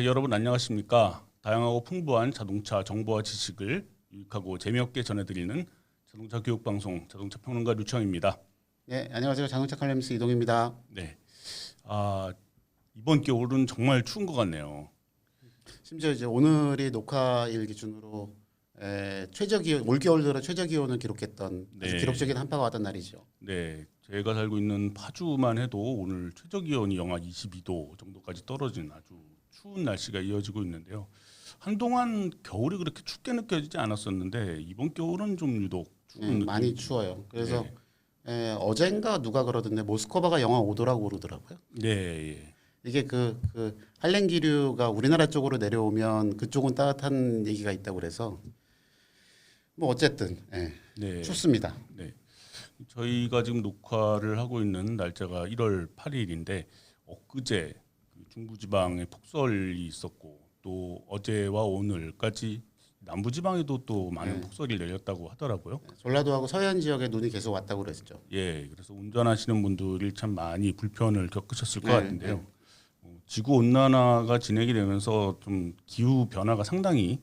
네, 여러분 안녕하십니까? 다양하고 풍부한 자동차 정보와 지식을 유익하고 재미없게 전해드리는 자동차 교육 방송 자동차 평론가 류청입니다. 네, 안녕하세요. 자동차 칼럼니스트 이동입니다. 네, 이번 겨울은 정말 추운 것 같네요. 심지어 이제 오늘이 녹화일 기준으로 최저 기온 올 겨울 들어 최저 기온을 기록했던 아주 네. 기록적인 한파가 왔던 날이죠. 네, 제가 살고 있는 파주만 해도 오늘 최저 기온이 영하 22도 정도까지 떨어진 아주 추운 날씨가 이어지고 있는데요. 한동안 겨울이 그렇게 춥게 느껴지지 않았었는데 이번 겨울은 좀 유독 추운 느낌. 많이 추워요. 그래서 어젠가 누가 그러던데 모스크바가 영하 5도라고 그러더라고요. 네, 예. 이게 그 한랭 기류가 우리나라 쪽으로 내려오면 그쪽은 따뜻한 얘기가 있다고 그래서 뭐 어쨌든 네. 춥습니다. 네. 저희가 지금 녹화를 하고 있는 날짜가 1월 8일인데 엊그제 중부지방에 폭설이 있었고 또 어제와 오늘까지 남부지방에도 또 많은 폭설이 내렸다고 하더라고요. 전라도하고 서해안 지역에 눈이 계속 왔다고 그랬죠. 예, 그래서 운전하시는 분들이 참 많이 불편을 겪으셨을 것 네, 같은데요. 지구 온난화가 진행이 되면서 좀 기후 변화가 상당히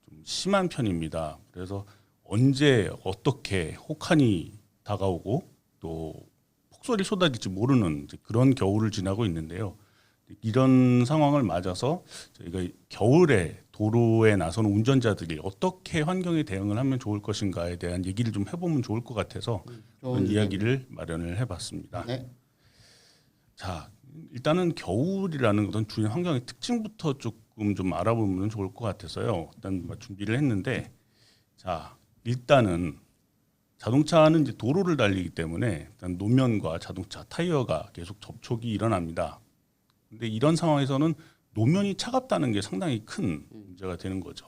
좀 심한 편입니다. 그래서 언제 어떻게 혹한이 다가오고 또 폭설이 쏟아질지 모르는 이제 그런 겨울을 지나고 있는데요. 이런 상황을 맞아서 저희가 겨울에 도로에 나서는 운전자들이 어떻게 환경에 대응을 하면 좋을 것인가에 대한 얘기를 좀 해보면 좋을 것 같아서 그런 이야기를 마련을 해봤습니다. 네. 자, 일단은 겨울이라는 어떤 주변 환경의 특징부터 조금 좀 알아보면 좋을 것 같아서요. 일단 준비를 했는데, 자, 일단은 자동차는 이제 도로를 달리기 때문에 일단 노면과 자동차 타이어가 계속 접촉이 일어납니다. 근데 이런 상황에서는 노면이 차갑다는 게 상당히 큰 문제가 되는 거죠.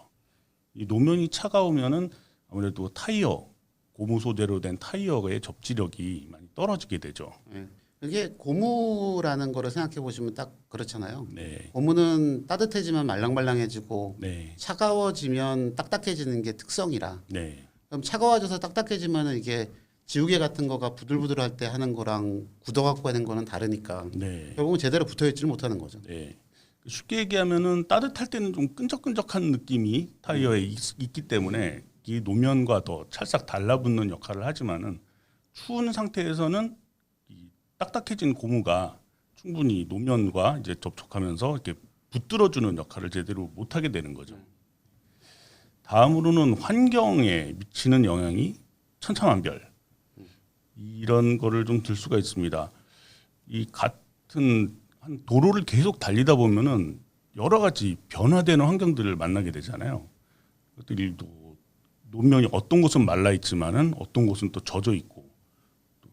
이 노면이 차가우면은 아무래도 타이어, 고무 소재로 된 타이어의 접지력이 많이 떨어지게 되죠. 이게 고무라는 거를 생각해 보시면 딱 그렇잖아요. 네. 고무는 따뜻해지면 말랑말랑해지고 네. 차가워지면 딱딱해지는 게 특성이라. 네. 그럼 차가워져서 딱딱해지면 이게 지우개 같은 거가 부들부들할 때 하는 거랑 굳어갖고 하는 거는 다르니까 네. 결국은 제대로 붙어있지를 못하는 거죠. 네. 쉽게 얘기하면은 따뜻할 때는 좀 끈적끈적한 느낌이 타이어에 있기 때문에 이 노면과 더 찰싹 달라붙는 역할을 하지만은 추운 상태에서는 이 딱딱해진 고무가 충분히 노면과 이제 접촉하면서 이렇게 붙들어주는 역할을 제대로 못하게 되는 거죠. 다음으로는 환경에 미치는 영향이 천차만별. 이런 거를 좀 들 수가 있습니다. 이 같은 한 도로를 계속 달리다 보면은 여러 가지 변화되는 환경들을 만나게 되잖아요. 그것들도 노면이 어떤 곳은 말라 있지만은 어떤 곳은 또 젖어 있고 또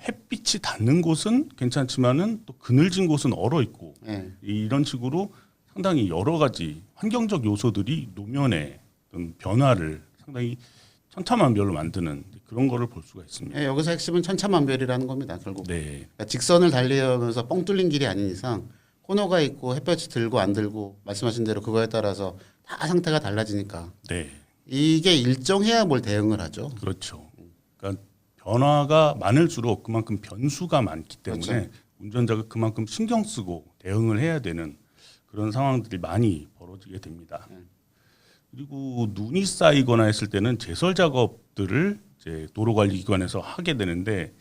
햇빛이 닿는 곳은 괜찮지만은 또 그늘진 곳은 얼어 있고 이런 식으로 상당히 여러 가지 환경적 요소들이 노면의 어떤 변화를 상당히 천차만별로 만드는 그런 거를 볼 수가 있습니다. 여기서 핵심은 천차만별이라는 겁니다. 결국 네. 그러니까 직선을 달리면서 뻥 뚫린 길이 아닌 이상 코너가 있고 햇볕이 들고 안 들고 말씀하신 대로 그거에 따라서 다 상태가 달라지니까 네. 이게 일정해야 뭘 대응을 하죠. 그렇죠. 그러니까 변화가 많을수록 그만큼 변수가 많기 때문에 그렇죠. 운전자가 그만큼 신경 쓰고 대응을 해야 되는 그런 상황들이 많이 벌어지게 됩니다. 그리고 눈이 쌓이거나 했을 때는 제설 작업들을 이제 도로관리기관에서 하게 되는데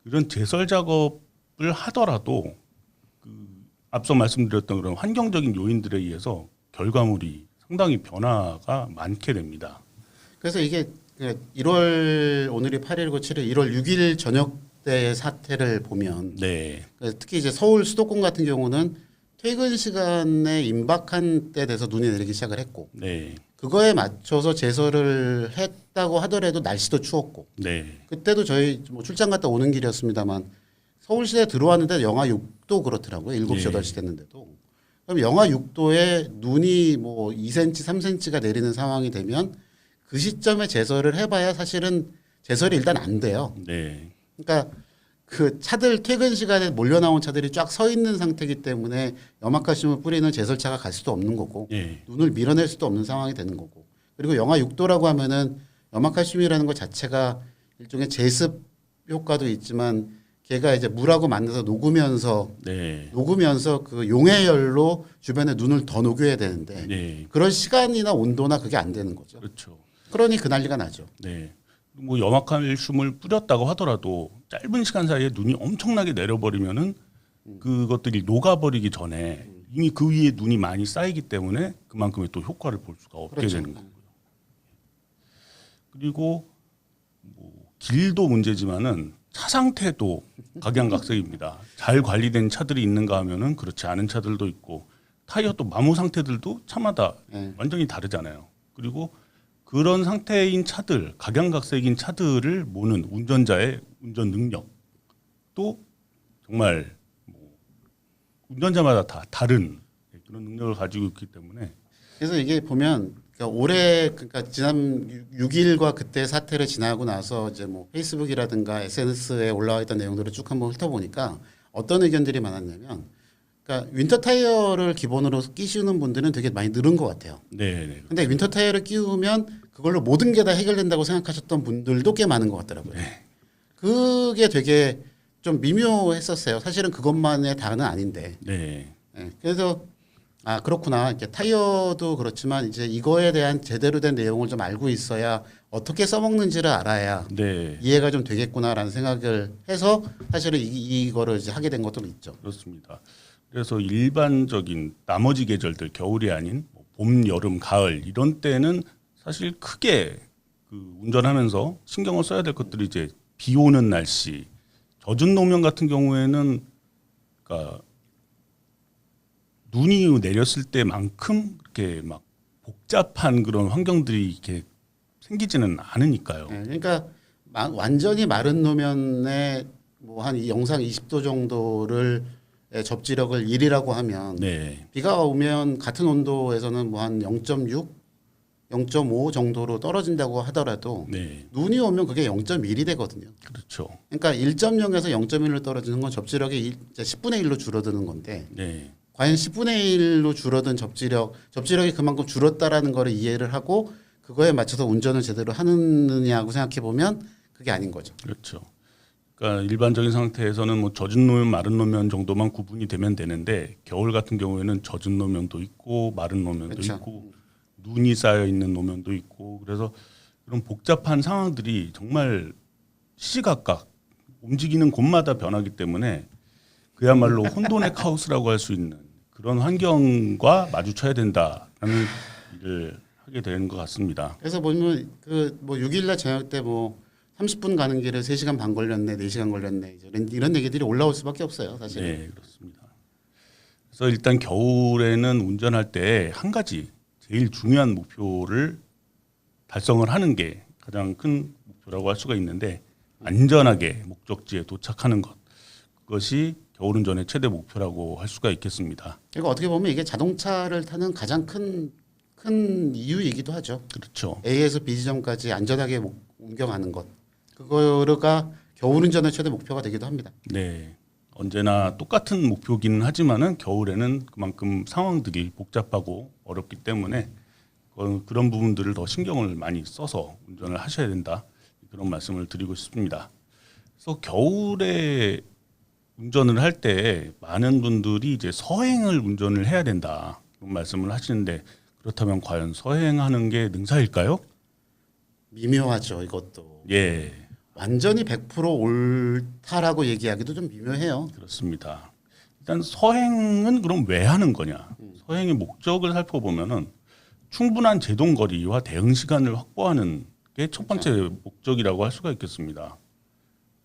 이런 제설 작업을 하더라도 앞서 말씀드렸던 그런 환경적인 요인들에 의해서 결과물이 상당히 변화가 많게 됩니다. 그래서 이게 1월 오늘이 8일이고 7일 1월 6일 저녁 때의 사태를 보면 네. 특히 이제 서울 수도권 같은 경우는 퇴근 시간에 임박한 때 돼서 눈이 내리기 시작을 했고 네. 그거에 맞춰서 제설을 했다고 하더라도 날씨도 추웠고 네. 그때도 저희 뭐 출장 갔다 오는 길이었습니다만 서울시에 들어왔는데 영하 6도 그렇더라고요. 7시, 8시 됐는데도. 그럼 영하 6도에 눈이 뭐 2cm, 3cm가 내리는 상황이 되면 그 시점에 제설을 해봐야 사실은 제설이 일단 안 돼요. 네. 그러니까 그 차들 퇴근 시간에 몰려 나온 차들이 쫙 서 있는 상태이기 때문에 염화칼슘을 뿌리는 제설차가 갈 수도 없는 거고 네. 눈을 밀어낼 수도 없는 상황이 되는 거고 그리고 영하 6도라고 하면은 염화칼슘이라는 것 자체가 일종의 제습 효과도 있지만 걔가 이제 물하고 만나서 녹으면서 네. 그 용해열로 주변에 눈을 더 녹여야 되는데 네. 그런 시간이나 온도나 그게 안 되는 거죠. 그렇죠. 그러니 그 난리가 나죠. 네. 뭐 염화칼슘을 뿌렸다고 하더라도 짧은 시간 사이에 눈이 엄청나게 내려버리면은 그것들이 녹아버리기 전에 이미 그 위에 눈이 많이 쌓이기 때문에 그만큼의 또 효과를 볼 수가 없게 그렇죠. 되는 거고요. 그리고 뭐 길도 문제지만은 차 상태도 각양각색입니다. 잘 관리된 차들이 있는가 하면은 그렇지 않은 차들도 있고 타이어 또 마모 상태들도 차마다 네. 완전히 다르잖아요. 그리고 그런 상태인 차들, 각양각색인 차들을 모는 운전자의 운전 능력 또 정말 뭐 운전자마다 다 다른 그런 능력을 가지고 있기 때문에 그래서 이게 보면 그러니까 올해 그러니까 지난 6일과 그때 사태를 지나고 나서 이제 뭐 페이스북이라든가 SNS에 올라와 있던 내용들을 쭉 한번 훑어보니까 어떤 의견들이 많았냐면 그러니까 윈터 타이어를 기본으로 끼시는 분들은 되게 많이 늘은 것 같아요. 네. 근데 윈터 타이어를 끼우면 그걸로 모든 게 다 해결된다고 생각하셨던 분들도 꽤 많은 것 같더라고요. 그게 되게 좀 미묘했었어요. 사실은 그것만의 다는 아닌데. 네. 네. 그래서 아 그렇구나. 이렇게 타이어도 그렇지만 이제 이거에 대한 제대로 된 내용을 좀 알고 있어야 어떻게 써먹는지를 알아야 네. 이해가 좀 되겠구나라는 생각을 해서 사실은 이거를 이제 하게 된 것도 있죠. 그렇습니다. 그래서 일반적인 나머지 계절들 겨울이 아닌 뭐 봄, 여름, 가을 이런 때는 사실 크게 그 운전하면서 신경을 써야 될 것들이 이제 비 오는 날씨, 젖은 노면 같은 경우에는 그러니까 눈이 내렸을 때만큼 그렇게 막 복잡한 그런 환경들이 이렇게 생기지는 않으니까요. 네, 그러니까 완전히 마른 노면에 뭐 한 영상 20도 정도를 접지력을 1이라고 하면 네. 비가 오면 같은 온도에서는 뭐 한 0.6, 0.5 정도로 떨어진다고 하더라도 네. 눈이 오면 그게 0.1이 되거든요. 그렇죠. 그러니까 1.0에서 0.1로 떨어지는 건 접지력이 10분의 1로 줄어드는 건데 네. 과연 10분의 1로 줄어든 접지력이 그만큼 줄었다라는 거를 이해를 하고 그거에 맞춰서 운전을 제대로 하느냐고 생각해 보면 그게 아닌 거죠. 그렇죠. 그러니까 일반적인 상태에서는 뭐 젖은 노면, 마른 노면 정도만 구분이 되면 되는데 겨울 같은 경우에는 젖은 노면도 있고 마른 노면도 그렇죠. 있고 눈이 쌓여 있는 노면도 있고 그래서 그런 복잡한 상황들이 정말 시시각각 움직이는 곳마다 변하기 때문에 그야말로 혼돈의 카오스라고 할 수 있는 그런 환경과 마주쳐야 된다라는 일을 하게 되는 것 같습니다. 그래서 보면 그 뭐 6일날 저녁 때 뭐 30분 가는 길에 3시간 반 걸렸네, 4시간 걸렸네 이런 얘기들이 올라올 수밖에 없어요, 사실. 네, 그렇습니다. 그래서 일단 겨울에는 운전할 때 한 가지 제일 중요한 목표를 달성을 하는 게 가장 큰 목표라고 할 수가 있는데 안전하게 목적지에 도착하는 것 그것이 겨울 운전의 최대 목표라고 할 수가 있겠습니다. 그리고 어떻게 보면 이게 자동차를 타는 가장 큰 이유이기도 하죠. 그렇죠. A에서 B 지점까지 안전하게 옮겨가는 것. 그거가 겨울 운전의 최대 목표가 되기도 합니다. 네. 언제나 똑같은 목표기는 하지만은 겨울에는 그만큼 상황들이 복잡하고 어렵기 때문에 그런 부분들을 더 신경을 많이 써서 운전을 하셔야 된다. 그런 말씀을 드리고 싶습니다. 그래서 겨울에 운전을 할 때 많은 분들이 이제 서행을 운전을 해야 된다. 그런 말씀을 하시는데 그렇다면 과연 서행하는 게 능사일까요? 미묘하죠, 이것도. 예. 완전히 100% 옳다라고 얘기하기도 좀 미묘해요. 그렇습니다. 일단 서행은 그럼 왜 하는 거냐? 서행의 목적을 살펴보면은 충분한 제동 거리와 대응 시간을 확보하는 게 첫 번째 목적이라고 할 수가 있겠습니다.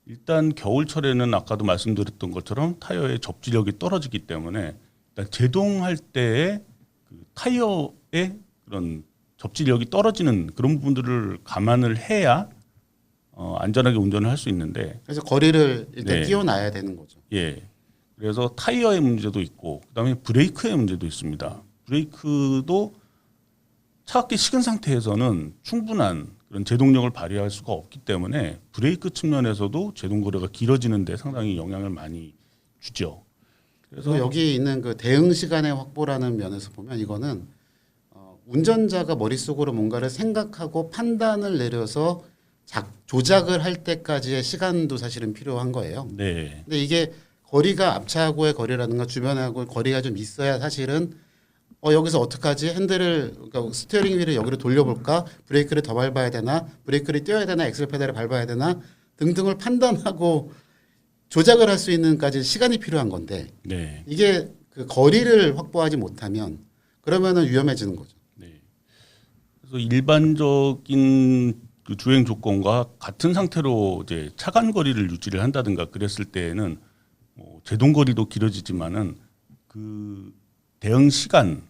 일단 겨울철에는 아까도 말씀드렸던 것처럼 타이어의 접지력이 떨어지기 때문에 일단 제동할 때의 그 타이어의 그런 접지력이 떨어지는 그런 부분들을 감안을 해야 안전하게 운전을 할 수 있는데 그래서 거리를 일단 네. 띄워놔야 되는 거죠. 예. 그래서 타이어의 문제도 있고 그다음에 브레이크의 문제도 있습니다. 브레이크도 차갑게 식은 상태에서는 충분한 그런 제동력을 발휘할 수가 없기 때문에 브레이크 측면에서도 제동 거리가 길어지는데 상당히 영향을 많이 주죠. 그래서 여기 있는 그 대응 시간의 확보라는 면에서 보면 이거는 운전자가 머릿속으로 뭔가를 생각하고 판단을 내려서 조작을 할 때까지의 시간도 사실은 필요한 거예요. 네. 근데 이게 거리가 앞차하고의 거리라든가 주변하고 거리가 좀 있어야 사실은 여기서 어떡하지? 핸들을 그러니까 스티어링 휠을 여기로 돌려볼까? 브레이크를 더 밟아야 되나? 브레이크를 떼어야 되나? 엑셀 페달을 밟아야 되나? 등등을 판단하고 조작을 할 수 있는까지 시간이 필요한 건데 네. 이게 그 거리를 확보하지 못하면 그러면은 위험해지는 거죠. 네. 그래서 일반적인 그 주행 조건과 같은 상태로 이제 차간 거리를 유지를 한다든가 그랬을 때에는 뭐 제동 거리도 길어지지만은 그 대응 시간,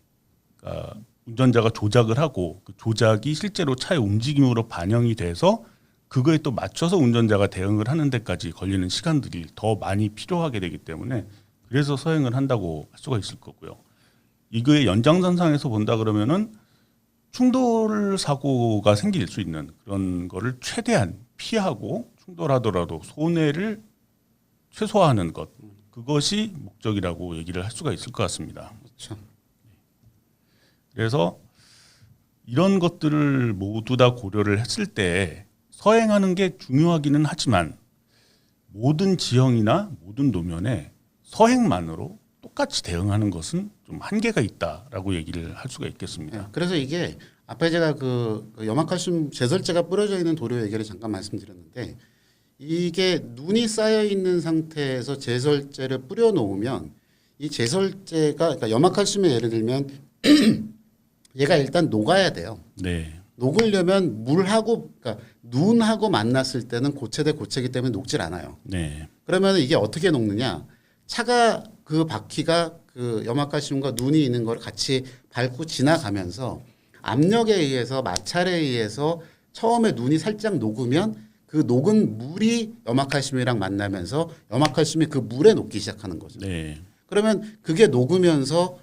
그러니까 운전자가 조작을 하고 그 조작이 실제로 차의 움직임으로 반영이 돼서 그거에 또 맞춰서 운전자가 대응을 하는 데까지 걸리는 시간들이 더 많이 필요하게 되기 때문에 그래서 서행을 한다고 할 수가 있을 거고요. 이거의 연장선상에서 본다 그러면은 충돌 사고가 생길 수 있는 그런 거를 최대한 피하고 충돌하더라도 손해를 최소화하는 것, 그것이 목적이라고 얘기를 할 수가 있을 것 같습니다. 그렇죠. 그래서 이런 것들을 모두 다 고려를 했을 때 서행하는 게 중요하기는 하지만 모든 지형이나 모든 노면에 서행만으로 똑같이 대응하는 것은 좀 한계가 있다라고 얘기를 할 수가 있겠습니다. 예, 그래서 이게 앞에 제가 그 염화칼슘 제설제가 뿌려져 있는 도료 얘기를 잠깐 말씀드렸는데 이게 눈이 쌓여 있는 상태에서 제설제를 뿌려 놓으면 이 제설제가 그러니까 염화칼슘의 예를 들면 얘가 일단 녹아야 돼요. 네, 녹으려면 물하고 그러니까 눈하고 만났을 때는 고체 대 고체이기 때문에 녹질 않아요. 네, 그러면 이게 어떻게 녹느냐? 차가 그 바퀴가 그 염화칼슘과 눈이 있는 걸 같이 밟고 지나가면서 압력에 의해서 마찰에 의해서 처음에 눈이 살짝 녹으면 그 녹은 물이 염화칼슘이랑 만나면서 염화칼슘이 그 물에 녹기 시작하는 거죠. 네, 그러면 그게 녹으면서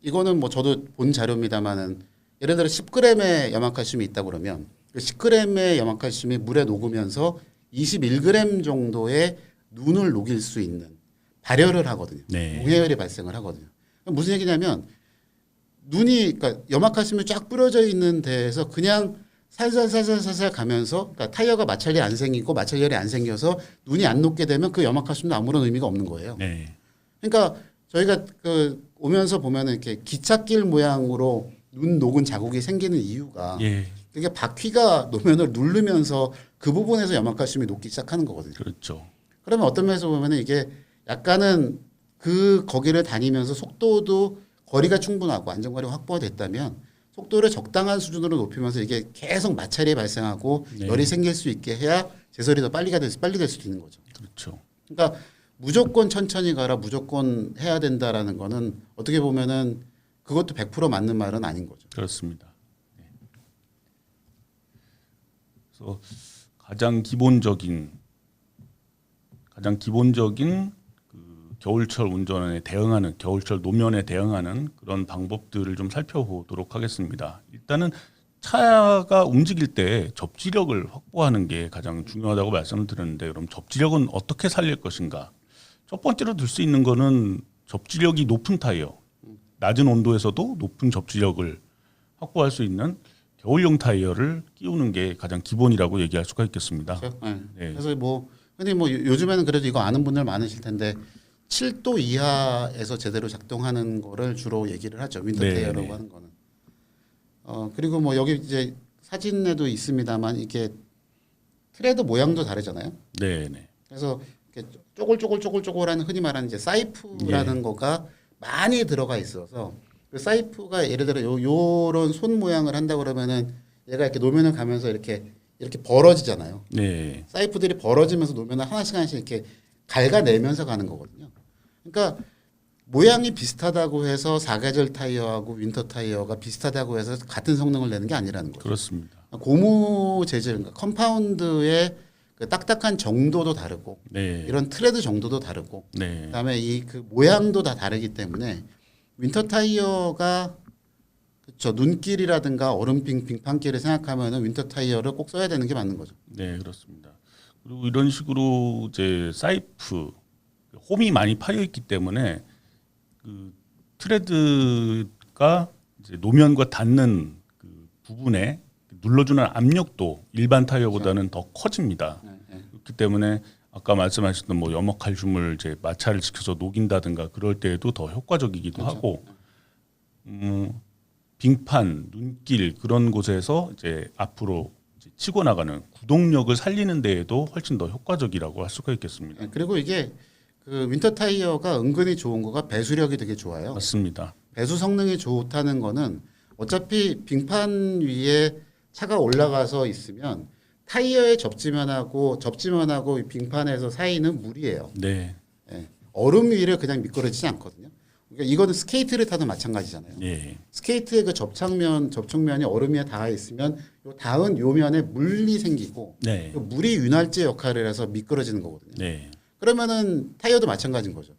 이거는 뭐 저도 본 자료입니다만은 예를 들어 10g의 염화칼슘이 있다 그러면 그 10g의 염화칼슘이 물에 녹으면서 21g 정도의 눈을 녹일 수 있는 발열을 하거든요. 네. 몽해열이 발생을 하거든요. 무슨 얘기냐면 눈이 그러니까 염화칼슘이 쫙 뿌려져 있는 데에서 그냥 살살살살살살 가면서 그러니까 타이어가 마찰이 안 생기고 마찰열이 안 생겨서 눈이 안 녹게 되면 그 염화칼슘도 아무런 의미가 없는 거예요. 네, 그러니까 저희가 그 오면서 보면은 이렇게 기찻길 모양으로 눈 녹은 자국이 생기는 이유가 예, 그게 바퀴가 노면을 누르면서 그 부분에서 염화칼슘이 녹기 시작하는 거거든요. 그렇죠. 그러면 어떤 면에서 보면은 이게 약간은 그 거기를 다니면서 속도도 거리가 충분하고 안전거리가 확보가 됐다면 속도를 적당한 수준으로 높이면서 이게 계속 마찰이 발생하고 네. 열이 생길 수 있게 해야 제설이 더 빨리 될 수도 있는 거죠. 그렇죠. 그러니까 무조건 천천히 가라, 무조건 해야 된다라는 거는 어떻게 보면은 그것도 100% 맞는 말은 아닌 거죠. 그렇습니다. 네. 그래서 가장 기본적인 그 겨울철 운전에 대응하는 겨울철 노면에 대응하는 그런 방법들을 좀 살펴보도록 하겠습니다. 일단은 차가 움직일 때 접지력을 확보하는 게 가장 중요하다고 말씀을 드렸는데 그럼 접지력은 어떻게 살릴 것인가? 첫 번째로 들 수 있는 거는 접지력이 높은 타이어, 낮은 온도에서도 높은 접지력을 확보할 수 있는 겨울용 타이어를 끼우는 게 가장 기본이라고 얘기할 수가 있겠습니다. 그렇죠? 네. 네. 그래서 뭐 근데 뭐 요즘에는 그래도 이거 아는 분들 많으실 텐데 7도 이하에서 제대로 작동하는 거를 주로 얘기를 하죠. 윈터 네, 타이어라고 네. 하는 거는. 그리고 뭐 여기 이제 사진에도 있습니다만 이게 트레드 모양도 다르잖아요. 네, 네. 그래서 이렇게 쪼글쪼글쪼글쪼글한 흔히 말하는 이제 사이프라는 거가 많이 들어가 있어서 그 사이프가 예를 들어 요런 손 모양을 한다 그러면은 얘가 이렇게 노면을 가면서 이렇게 벌어지잖아요. 네. 사이프들이 벌어지면서 노면을 하나씩 이렇게 갉아내면서 가는 거거든요. 그러니까 모양이 비슷하다고 해서 사계절 타이어하고 윈터 타이어가 비슷하다고 해서 같은 성능을 내는 게 아니라는 거죠. 그렇습니다. 고무 재질, 그러니까 컴파운드의 그 딱딱한 정도도 다르고 네. 이런 트레드 정도도 다르고 네. 그다음에 이 그 모양도 다 다르기 때문에 윈터 타이어가 그렇죠. 눈길이라든가 얼음빙 빙판길을 생각하면은 윈터 타이어를 꼭 써야 되는 게 맞는 거죠. 네, 그렇습니다. 그리고 이런 식으로 이제 사이프 홈이 많이 파여 있기 때문에 그 트레드가 이제 노면과 닿는 그 부분에 눌러주는 압력도 일반 타이어보다는 더 커집니다. 그렇기 때문에 아까 말씀하셨던 뭐 염화칼슘을 이제 마찰을 시켜서 녹인다든가 그럴 때에도 더 효과적이기도 하고, 빙판, 눈길 그런 곳에서 이제 앞으로 이제 치고 나가는 구동력을 살리는 데에도 훨씬 더 효과적이라고 할 수가 있겠습니다. 네, 그리고 이게 그 윈터 타이어가 은근히 좋은 거가 배수력이 되게 좋아요. 맞습니다. 배수 성능이 좋다는 거는 어차피 빙판 위에 차가 올라가서 있으면 타이어의 접지면하고 이 빙판에서 사이는 물이에요. 네. 예. 얼음 위를 그냥 미끄러지지 않거든요. 그러니까 이거는 스케이트를 타도 마찬가지잖아요. 예. 스케이트의 그 접촉면이 얼음 위에 닿아 있으면 요 닿은 요 면에 물이 생기고 네. 그 물이 윤활제 역할을 해서 미끄러지는 거거든요. 네. 그러면은 타이어도 마찬가지인 거죠.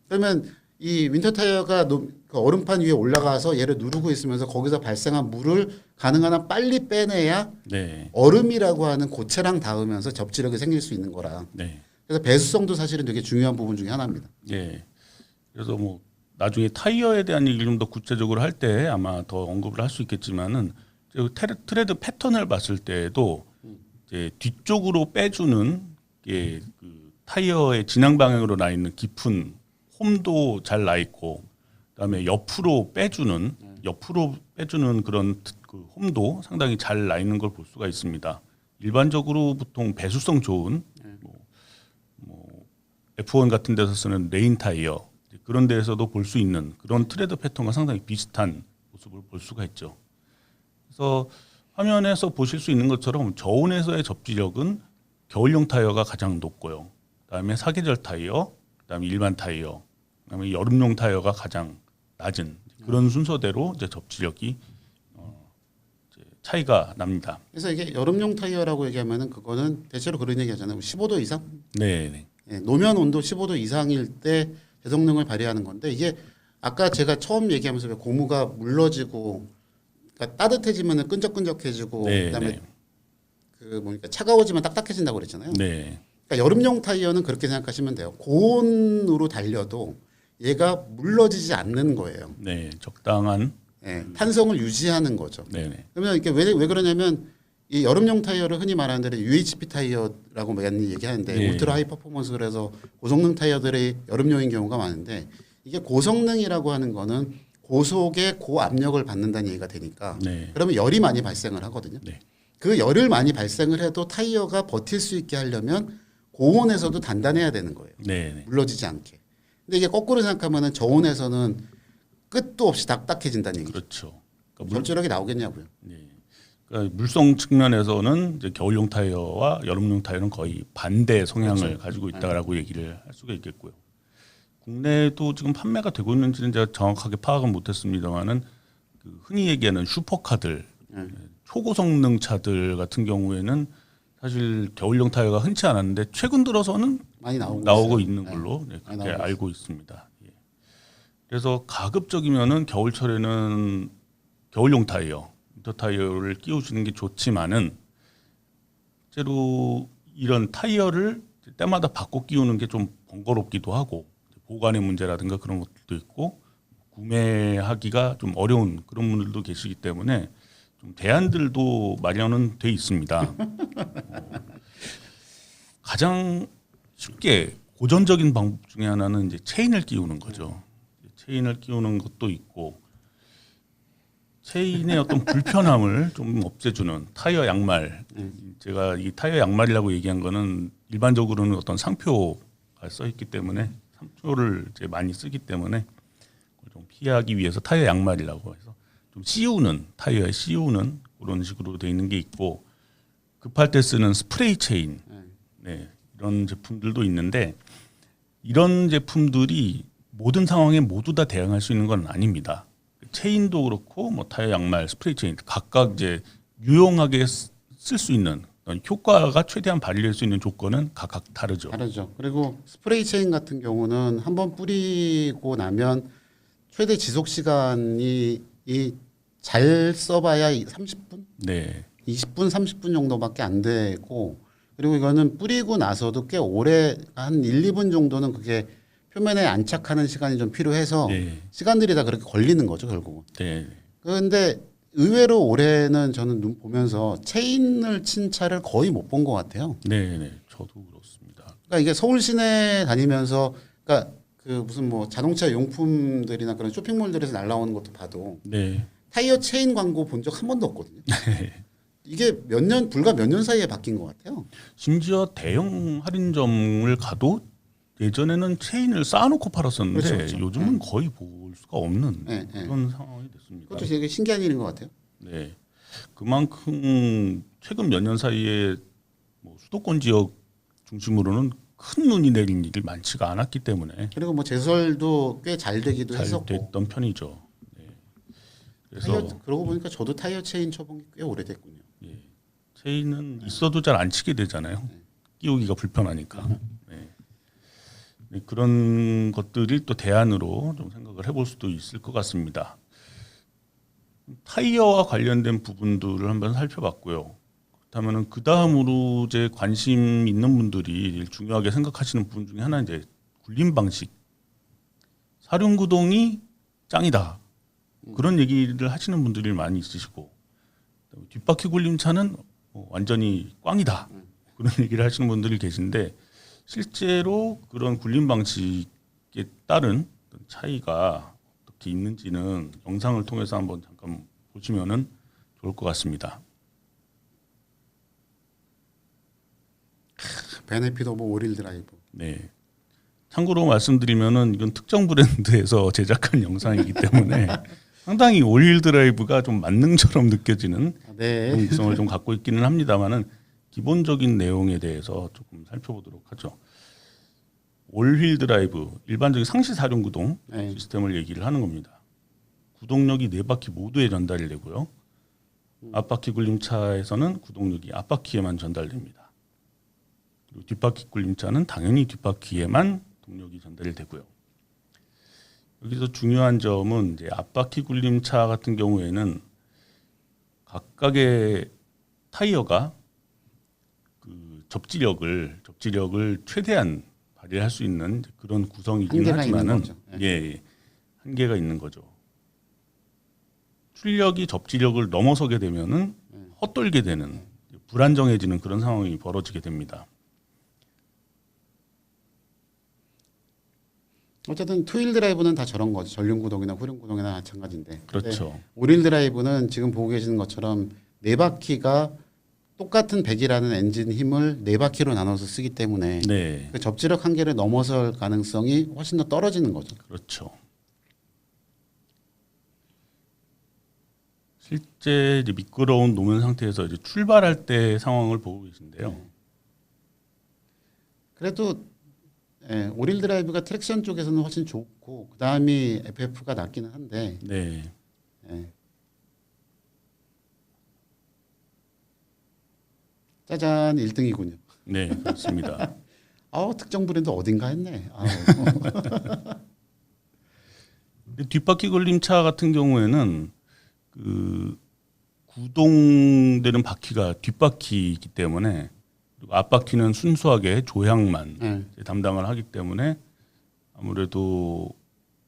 그러면 이 윈터 타이어가 그 얼음판 위에 올라가서 얘를 누르고 있으면서 거기서 발생한 물을 가능한 한 빨리 빼내야 네. 얼음이라고 하는 고체랑 닿으면서 접지력이 생길 수 있는 거라. 네. 그래서 배수성도 사실은 되게 중요한 부분 중에 하나입니다. 예. 그래서 뭐 나중에 타이어에 대한 얘기를 좀 더 구체적으로 할 때 아마 더 언급을 할 수 있겠지만은 트레드 패턴을 봤을 때에도 이제 뒤쪽으로 빼주는 게 그 타이어의 진앙 방향으로 나 있는 깊은 홈도 잘 나 있고, 그다음에 옆으로 빼주는 그런 그 홈도 상당히 잘 나 있는 걸 볼 수가 있습니다. 일반적으로 보통 배수성 좋은 뭐 F1 같은 데서 쓰는 레인 타이어 그런 데에서도 볼 수 있는 그런 트레드 패턴과 상당히 비슷한 모습을 볼 수가 있죠. 그래서 화면에서 보실 수 있는 것처럼 저온에서의 접지력은 겨울용 타이어가 가장 높고요. 그다음에 사계절 타이어, 그다음에 일반 타이어, 그다음에 여름용 타이어가 가장 낮은 그런 순서대로 이제 접지력이 이제 차이가 납니다. 그래서 이게 여름용 타이어라고 얘기하면은 그거는 대체로 그런 얘기 하잖아요. 15도 이상? 네. 예, 노면 온도 15도 이상일 때 제성능을 발휘하는 건데 이게 아까 제가 처음 얘기하면서 왜 고무가 물러지고 그러니까 따뜻해지면은 끈적끈적해지고 네, 그다음에 네. 그 뭐니까 차가워지면 딱딱해진다고 그랬잖아요. 네. 그러니까 여름용 타이어는 그렇게 생각하시면 돼요. 고온으로 달려도 얘가 물러지지 않는 거예요. 네. 적당한. 예, 탄성을 유지하는 거죠. 네. 그러면 이게 왜 그러냐면 이 여름용 타이어를 흔히 말하는 대로 UHP 타이어라고 많이 얘기하는데 네. 울트라 하이 퍼포먼스 그래서 고성능 타이어들이 여름용인 경우가 많은데 이게 고성능이라고 하는 거는 고속에 고압력을 받는다는 얘기가 되니까 네. 그러면 열이 많이 발생을 하거든요. 네. 그 열을 많이 발생을 해도 타이어가 버틸 수 있게 하려면 고온에서도 단단해야 되는 거예요. 네. 물러지지 않게. 근데 이게 거꾸로 생각하면은 저온에서는 끝도 없이 딱딱해진다는 얘기죠. 그렇죠. 그러니까 결절력이 나오겠냐고요. 네. 그러니까 물성 측면에서는 이제 겨울용 타이어와 여름용 타이어는 거의 반대 성향을 그렇죠. 가지고 있다라고 얘기를 할 수가 있겠고요. 국내에도 지금 판매가 되고 있는지는 제가 정확하게 파악은 못했습니다만은 그 흔히 얘기하는 슈퍼카들, 초고성능 차들 같은 경우에는 사실 겨울용 타이어가 흔치 않았는데 최근 들어서는 많이 나오고 있어요. 있는 걸로 네, 많이 그렇게 나오고 알고 있습니다. 예. 그래서 가급적이면은 겨울철에는 겨울용 타이어, 윈터 타이어를 끼우시는 게 좋지만은 실제로 이런 타이어를 때마다 바꿔 끼우는 게 좀 번거롭기도 하고 보관의 문제라든가 그런 것도 있고 구매하기가 좀 어려운 그런 분들도 계시기 때문에 좀 대안들도 마련은 돼 있습니다. 가장 쉽게 고전적인 방법 중에 하나는 이제 체인을 끼우는 거죠. 체인을 끼우는 것도 있고 체인의 어떤 불편함을 좀 없애주는 타이어 양말. 제가 이 타이어 양말이라고 얘기한 거는 일반적으로는 어떤 상표가 써 있기 때문에 상표를 이제 많이 쓰기 때문에 좀 피하기 위해서 타이어 양말이라고 해서 좀 씌우는 타이어에 씌우는 그런 식으로 돼 있는 게 있고 급할 때 쓰는 스프레이 체인. 네, 이런 제품들도 있는데 이런 제품들이 모든 상황에 모두 다 대응할 수 있는 건 아닙니다. 체인도 그렇고 뭐 타이어 양말, 스프레이 체인 각각 이제 유용하게 쓸 수 있는 효과가 최대한 발휘할 수 있는 조건은 각각 다르죠. 다르죠. 그리고 스프레이 체인 같은 경우는 한번 뿌리고 나면 최대 지속 시간이 잘 써봐야 30분, 네, 20분, 30분 정도밖에 안 되고 그리고 이거는 뿌리고 나서도 꽤 오래 한 1, 2분 정도는 그게 표면에 안착하는 시간이 좀 필요해서 네. 시간들이 다 그렇게 걸리는 거죠 결국은. 네, 그런데 의외로 올해는 저는 눈 보면서 체인을 친 차를 거의 못 본 것 같아요. 네, 저도 그렇습니다. 그러니까 이게 서울 시내 다니면서 그러니까 그 무슨 뭐 자동차 용품들이나 그런 쇼핑몰들에서 날라오는 것도 봐도 네, 타이어 체인 광고 본 적 한 번도 없거든요. 이게 불과 몇 년 사이에 바뀐 것 같아요. 심지어 대형 할인점을 가도 예전에는 체인을 쌓아놓고 팔았었는데 그렇죠. 요즘은 거의 볼 수가 없는 네, 네. 그런 상황이 됐습니다. 그것도 되게 신기한 일인 것 같아요. 네, 그만큼 최근 몇 년 사이에 뭐 수도권 지역 중심으로는 큰 눈이 내린 일이 많지가 않았기 때문에 그리고 뭐 제설도 꽤 잘 되기도 잘 했었고. 됐던 편이죠. 네. 그래서 그러고 보니까 저도 타이어 체인 쳐본 게 꽤 오래됐군요. 예, 체인은 있어도 잘 안 치게 되잖아요. 끼우기가 불편하니까. 네. 네, 그런 것들이 또 대안으로 좀 생각을 해볼 수도 있을 것 같습니다. 타이어와 관련된 부분들을 한번 살펴봤고요. 그렇다면은 그 다음으로 이제 관심 있는 분들이 중요하게 생각하시는 부분 중에 하나 이제 굴림 방식. 사륜구동이 짱이다. 그런 얘기를 하시는 분들이 많이 있으시고 뒷바퀴 굴림차는 완전히 꽝이다. 그런 얘기를 하시는 분들이 계신데 실제로 그런 굴림 방식에 따른 어떤 차이가 어떻게 있는지는 영상을 통해서 한번 잠깐 보시면은 좋을 것 같습니다. 베네핏 오브 오릴 드라이브. 네. 참고로 말씀드리면은 이건 특정 브랜드에서 제작한 영상이기 때문에 상당히 올휠 드라이브가 좀 만능처럼 느껴지는 네. 그런 구성을 좀 갖고 있기는 합니다만은 기본적인 내용에 대해서 조금 살펴보도록 하죠. 올휠 드라이브, 일반적인 상시 사륜 구동 네. 시스템을 얘기를 하는 겁니다. 구동력이 네 바퀴 모두에 전달이 되고요. 앞바퀴 굴림차에서는 구동력이 앞바퀴에만 전달됩니다. 그리고 뒷바퀴 굴림차는 당연히 뒷바퀴에만 동력이 전달이 되고요. 여기서 중요한 점은 이제 앞바퀴 굴림차 같은 경우에는 각각의 타이어가 그 접지력을 최대한 발휘할 수 있는 그런 구성이긴 한계가 하지만은 있는 거죠. 예, 한계가 있는 거죠. 출력이 접지력을 넘어서게 되면은 헛돌게 되는 불안정해지는 그런 상황이 벌어지게 됩니다. 어쨌든 투휠 드라이브는 다 저런 거죠. 전륜 구동이나 후륜 구동이나 마찬가지인데. 그렇죠. 네. 오릴 드라이브는 지금 보고 계시는 것처럼 네 바퀴가 똑같은 100이라는 엔진 힘을 네 바퀴로 나눠서 쓰기 때문에 네, 그 접지력 한계를 넘어설 가능성이 훨씬 더 떨어지는 거죠. 그렇죠. 실제 이제 미끄러운 노면 상태에서 이제 출발할 때 상황을 보고 계신데요. 그래도 예, 오릴 드라이브가 트랙션 쪽에서는 훨씬 좋고 그 다음이 FF가 낫기는 한데 네, 예. 짜잔 1등이군요. 네, 그렇습니다. 특정 브랜드 어딘가 했네. 근데 뒷바퀴 굴림차 같은 경우에는 그 구동되는 바퀴가 뒷바퀴이기 때문에 그리고 앞바퀴는 순수하게 조향만 예. 이제 담당을 하기 때문에 아무래도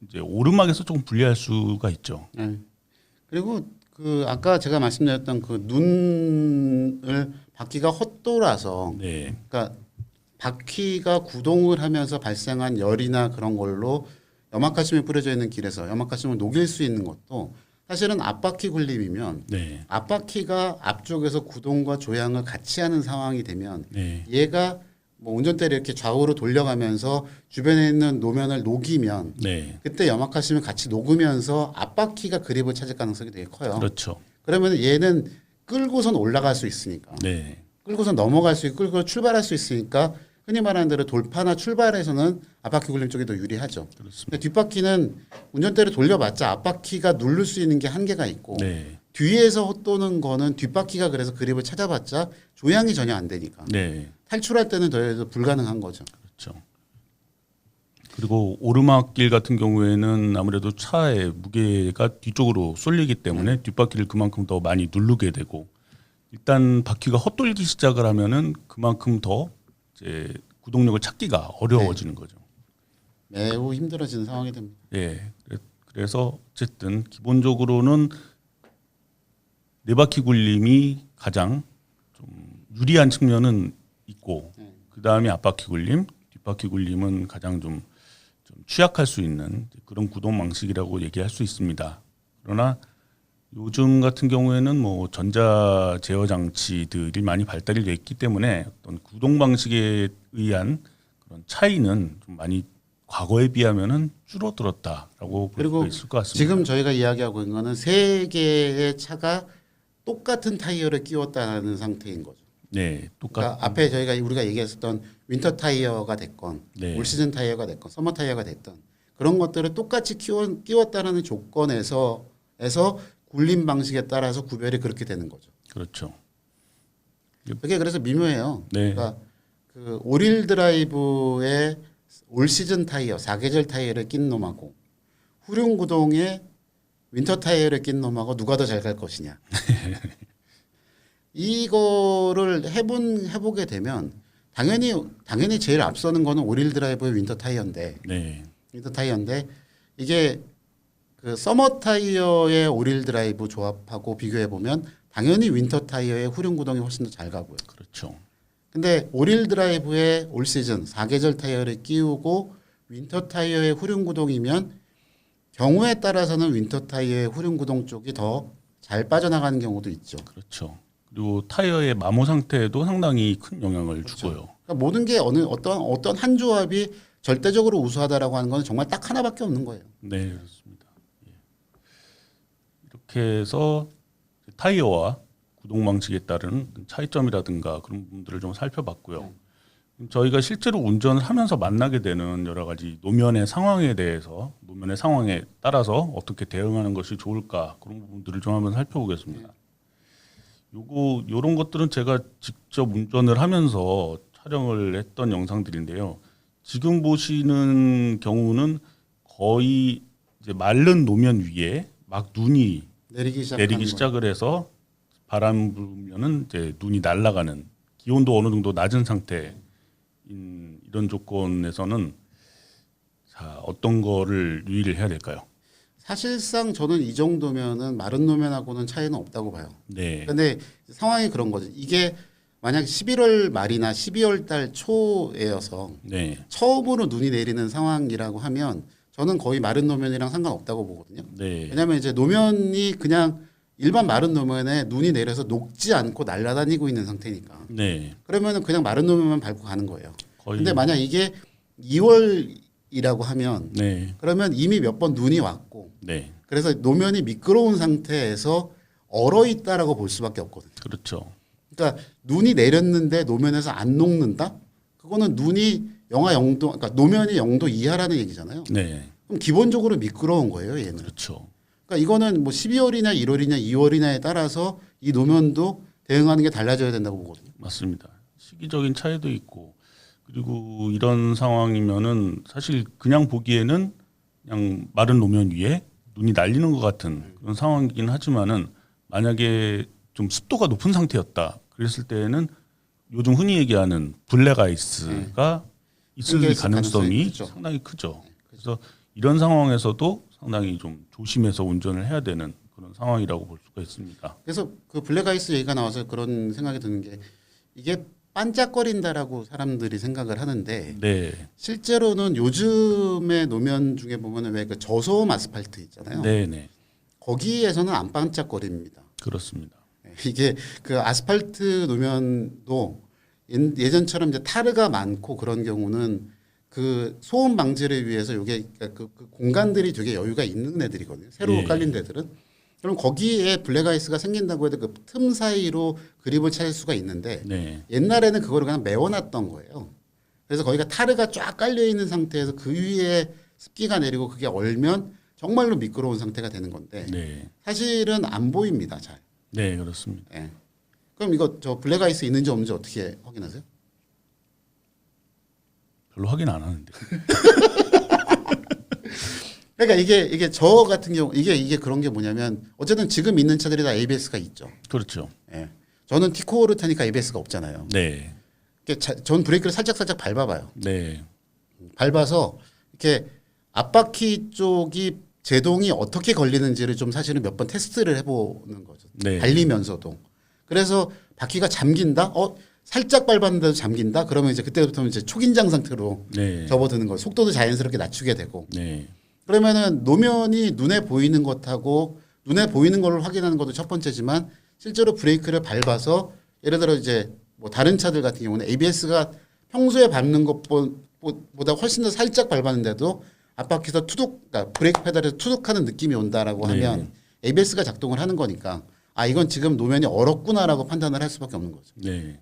이제 오르막에서 조금 불리할 수가 있죠. 예. 그리고 그 아까 제가 말씀드렸던 그 눈을 바퀴가 헛돌아서 네, 그러니까 바퀴가 구동을 하면서 발생한 열이나 그런 걸로 염화칼슘이 뿌려져 있는 길에서 염화칼슘을 녹일 수 있는 것도 사실은 앞바퀴 굴림이면 네, 앞바퀴가 앞쪽에서 구동과 조향을 같이 하는 상황이 되면 네, 얘가 뭐 운전대를 이렇게 좌우로 돌려가면서 주변에 있는 노면을 녹이면 네, 그때 염화칼슘이 같이 녹으면서 앞바퀴가 그립을 찾을 가능성이 되게 커요. 그렇죠. 그러면 얘는 끌고선 올라갈 수 있으니까 네, 끌고선 넘어갈 수 있고 끌고 출발할 수 있으니까 흔히 말하는 대로 돌파나 출발에서는 앞바퀴 굴림 쪽이 더 유리하죠. 그렇습니다. 근데 뒷바퀴는 운전대를 돌려봤자 앞바퀴가 누를 수 있는 게 한계가 있고 네, 뒤에서 헛도는 거는 뒷바퀴가 그래서 그립을 찾아봤자 조향이 전혀 안 되니까 네, 탈출할 때는 더 불가능한 거죠. 그렇죠. 그리고 오르막길 같은 경우에는 아무래도 차의 무게가 뒤쪽으로 쏠리기 때문에 뒷바퀴를 그만큼 더 많이 누르게 되고 일단 바퀴가 헛돌기 시작을 하면은 그만큼 더 이제 구동력을 찾기가 어려워지는 거죠. 매우 힘들어지는 상황이 됩니다. 예. 그래서 어쨌든 기본적으로는 네 바퀴 굴림이 가장 좀 유리한 측면은 있고 그 다음에 앞바퀴 굴림, 뒷바퀴 굴림은 가장 좀 취약할 수 있는 그런 구동 방식이라고 얘기할 수 있습니다. 그러나 요즘 같은 경우에는 뭐 전자 제어 장치들이 많이 발달이 돼 있기 때문에 어떤 구동 방식에 의한 그런 차이는 좀 많이 과거에 비하면은 줄어들었다라고 볼 그리고 수가 있을 것 같습니다. 지금 저희가 이야기하고 있는 거는 세 개의 차가 똑같은 타이어를 끼웠다는 상태인 거죠. 네, 그러니까 앞에 우리가 얘기했었던 윈터 타이어가 됐건 네. 올 시즌 타이어가 됐건 서머 타이어가 됐던 그런 것들을 똑같이 끼웠다는 조건에서 굴림 방식에 따라서 구별이 그렇게 되는 거죠. 그렇죠. 그게 그래서 미묘해요. 네. 그러니까 그 오릴 드라이브의 올 시즌 타이어, 사계절 타이어를 낀 놈하고 후륜 구동에 윈터 타이어를 낀 놈하고 누가 더 잘 갈 것이냐. 이거를 해보게 되면 당연히 제일 앞서는 거는 오릴 드라이브의 윈터 타이어인데 네. 이게 그 서머 타이어의 오릴 드라이브 조합하고 비교해 보면 당연히 윈터 타이어의 후륜 구동이 훨씬 더 잘 가고요. 그렇죠. 근데 오릴 드라이브의 올 시즌 사계절 타이어를 끼우고 윈터 타이어의 후륜 구동이면 경우에 따라서는 윈터 타이어의 후륜 구동 쪽이 더 잘 빠져나가는 경우도 있죠. 그렇죠. 그리고 타이어의 마모 상태에도 상당히 큰 영향을 주고요. 그러니까 모든 게 어떤 한 조합이 절대적으로 우수하다라고 하는 건 정말 딱 하나밖에 없는 거예요. 네, 그렇습니다. 예. 이렇게 해서 타이어와 구동 방식에 따른 차이점이라든가 그런 부분들을 좀 살펴봤고요. 저희가 실제로 운전을 하면서 만나게 되는 여러 가지 노면의 상황에 따라서 어떻게 대응하는 것이 좋을까 그런 부분들을 좀 한번 살펴보겠습니다. 요런 것들은 제가 직접 운전을 하면서 촬영을 했던 영상들인데요. 지금 보시는 경우는 거의 이제 마른 노면 위에 막 눈이 내리기 시작을 해서 바람 불면은 이제 눈이 날아가는 기온도 어느 정도 낮은 상태인 이런 조건에서는 자, 어떤 거를 유의를 해야 될까요? 사실상 저는 이 정도면은 마른 노면하고는 차이는 없다고 봐요. 네. 근데 상황이 그런 거죠. 이게 만약 11월 말이나 12월 달 초에여서 네. 처음으로 눈이 내리는 상황이라고 하면 저는 거의 마른 노면이랑 상관없다고 보거든요. 네. 왜냐하면 이제 노면이 그냥 일반 마른 노면에 눈이 내려서 녹지 않고 날아다니고 있는 상태니까. 네. 그러면은 그냥 마른 노면만 밟고 가는 거예요. 거의 근데 만약 이게 2월이라고 하면 네. 그러면 이미 몇 번 눈이 왔고 네. 그래서 노면이 미끄러운 상태에서 얼어 있다라고 볼 수밖에 없거든요. 그렇죠. 그러니까 눈이 내렸는데 노면에서 안 녹는다? 그거는 눈이 영하 0도, 그러니까 노면이 0도 이하라는 얘기잖아요. 네. 그럼 기본적으로 미끄러운 거예요, 얘는. 그렇죠. 그러니까 이거는 뭐 12월이나 1월이나 2월이나에 따라서 이 노면도 대응하는 게 달라져야 된다고 보거든요. 맞습니다. 시기적인 차이도 있고 그리고 이런 상황이면은 사실 그냥 보기에는 그냥 마른 노면 위에 눈이 날리는 것 같은 그런 상황이긴 하지만은 만약에 좀 습도가 높은 상태였다 그랬을 때에는 요즘 흔히 얘기하는 블랙 아이스가 있을 가능성이 크죠. 상당히 크죠. 그래서 이런 상황에서도 상당히 좀 조심해서 운전을 해야 되는 그런 상황이라고 볼 수가 있습니다. 그래서 그 블랙 아이스 얘기가 나와서 그런 생각이 드는 게 이게 반짝거린다라고 사람들이 생각을 하는데 네, 실제로는 요즘의 노면 중에 보면은 왜 그 저소음 아스팔트 있잖아요. 네, 네, 거기에서는 안 반짝거립니다. 그렇습니다. 이게 그 아스팔트 노면도 예전처럼 이제 타르가 많고 그런 경우는 그 소음 방지를 위해서 이게 그 공간들이 되게 여유가 있는 애들이거든요. 새로 예. 깔린 데들은. 그럼 거기에 블랙 아이스가 생긴다고 해도 그 틈 사이로 그립을 찾을 수가 있는데 네, 옛날에는 그거를 그냥 메워놨던 거예요. 그래서 거기가 타르가 쫙 깔려 있는 상태에서 그 위에 습기가 내리고 그게 얼면 정말로 미끄러운 상태가 되는 건데 네, 사실은 안 보입니다, 잘. 네, 그렇습니다. 예. 그럼 이거 저 블랙 아이스 있는지 없는지 어떻게 확인하세요? 별로 확인 안 하는데. 그러니까 이게 저 같은 경우 이게 그런 게 뭐냐면 어쨌든 지금 있는 차들이 다 ABS가 있죠. 그렇죠. 예. 저는 티코를 타니까 ABS가 없잖아요. 네, 전 브레이크를 살짝 밟아봐요. 네, 밟아서 이렇게 앞바퀴 쪽이 제동이 어떻게 걸리는지를 좀 사실은 몇 번 테스트를 해보는 거죠. 네. 달리면서도. 그래서 바퀴가 잠긴다? 살짝 밟았는데도 잠긴다? 그러면 이제 그때부터는 이제 초긴장 상태로 네. 접어드는 거예요. 속도도 자연스럽게 낮추게 되고. 네. 그러면은 노면이 눈에 보이는 것하고 눈에 보이는 걸 확인하는 것도 첫 번째지만 실제로 브레이크를 밟아서 예를 들어 이제 뭐 다른 차들 같은 경우는 ABS가 평소에 밟는 것보다 훨씬 더 살짝 밟았는데도 앞바퀴에서 그러니까 브레이크 페달에서 투둑하는 느낌이 온다라고 네. 하면 ABS가 작동을 하는 거니까 아 이건 지금 노면이 얼었구나라고 판단을 할 수밖에 없는 거죠. 네.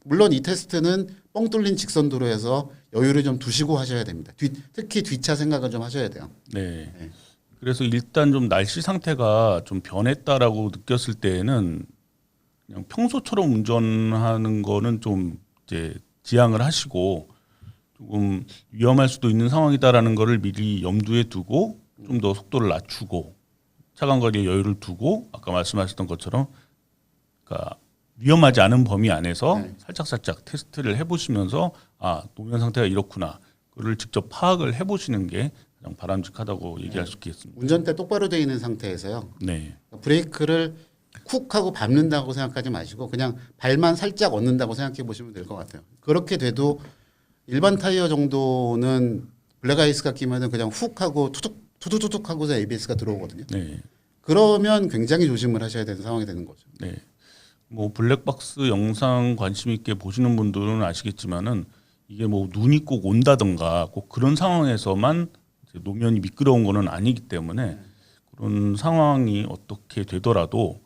물론 이 테스트는 뻥 뚫린 직선 도로에서 여유를 좀 두시고 하셔야 됩니다. 특히 뒷차 생각을 좀 하셔야 돼요. 네. 네. 그래서 일단 좀 날씨 상태가 좀 변했다라고 느꼈을 때에는 그냥 평소처럼 운전하는 거는 좀 이제 지양을 하시고 조금 위험할 수도 있는 상황이다라는 거를 미리 염두에 두고 좀 더 속도를 낮추고 차간 거리에 여유를 두고 아까 말씀하셨던 것처럼 그러니까 위험하지 않은 범위 안에서 네. 살짝살짝 테스트를 해보시면서 아 노면 상태가 이렇구나 그걸 직접 파악을 해보시는 게 가장 바람직하다고 얘기할 수 있겠습니다. 운전대 똑바로 되어 있는 상태에서요. 네, 브레이크를 쿡 하고 밟는다고 생각하지 마시고 그냥 발만 살짝 얻는다고 생각해 보시면 될 것 같아요. 그렇게 돼도 일반 타이어 정도는 블랙아이스가 끼면은 그냥 훅 하고 투둑투둑 하고서 ABS가 들어오거든요. 네, 그러면 굉장히 조심을 하셔야 되는 상황이 되는 거죠. 네. 뭐 블랙박스 영상 관심 있게 보시는 분들은 아시겠지만은 이게 뭐 눈이 꼭 온다던가 꼭 그런 상황에서만 이제 노면이 미끄러운 거는 아니기 때문에 그런 상황이 어떻게 되더라도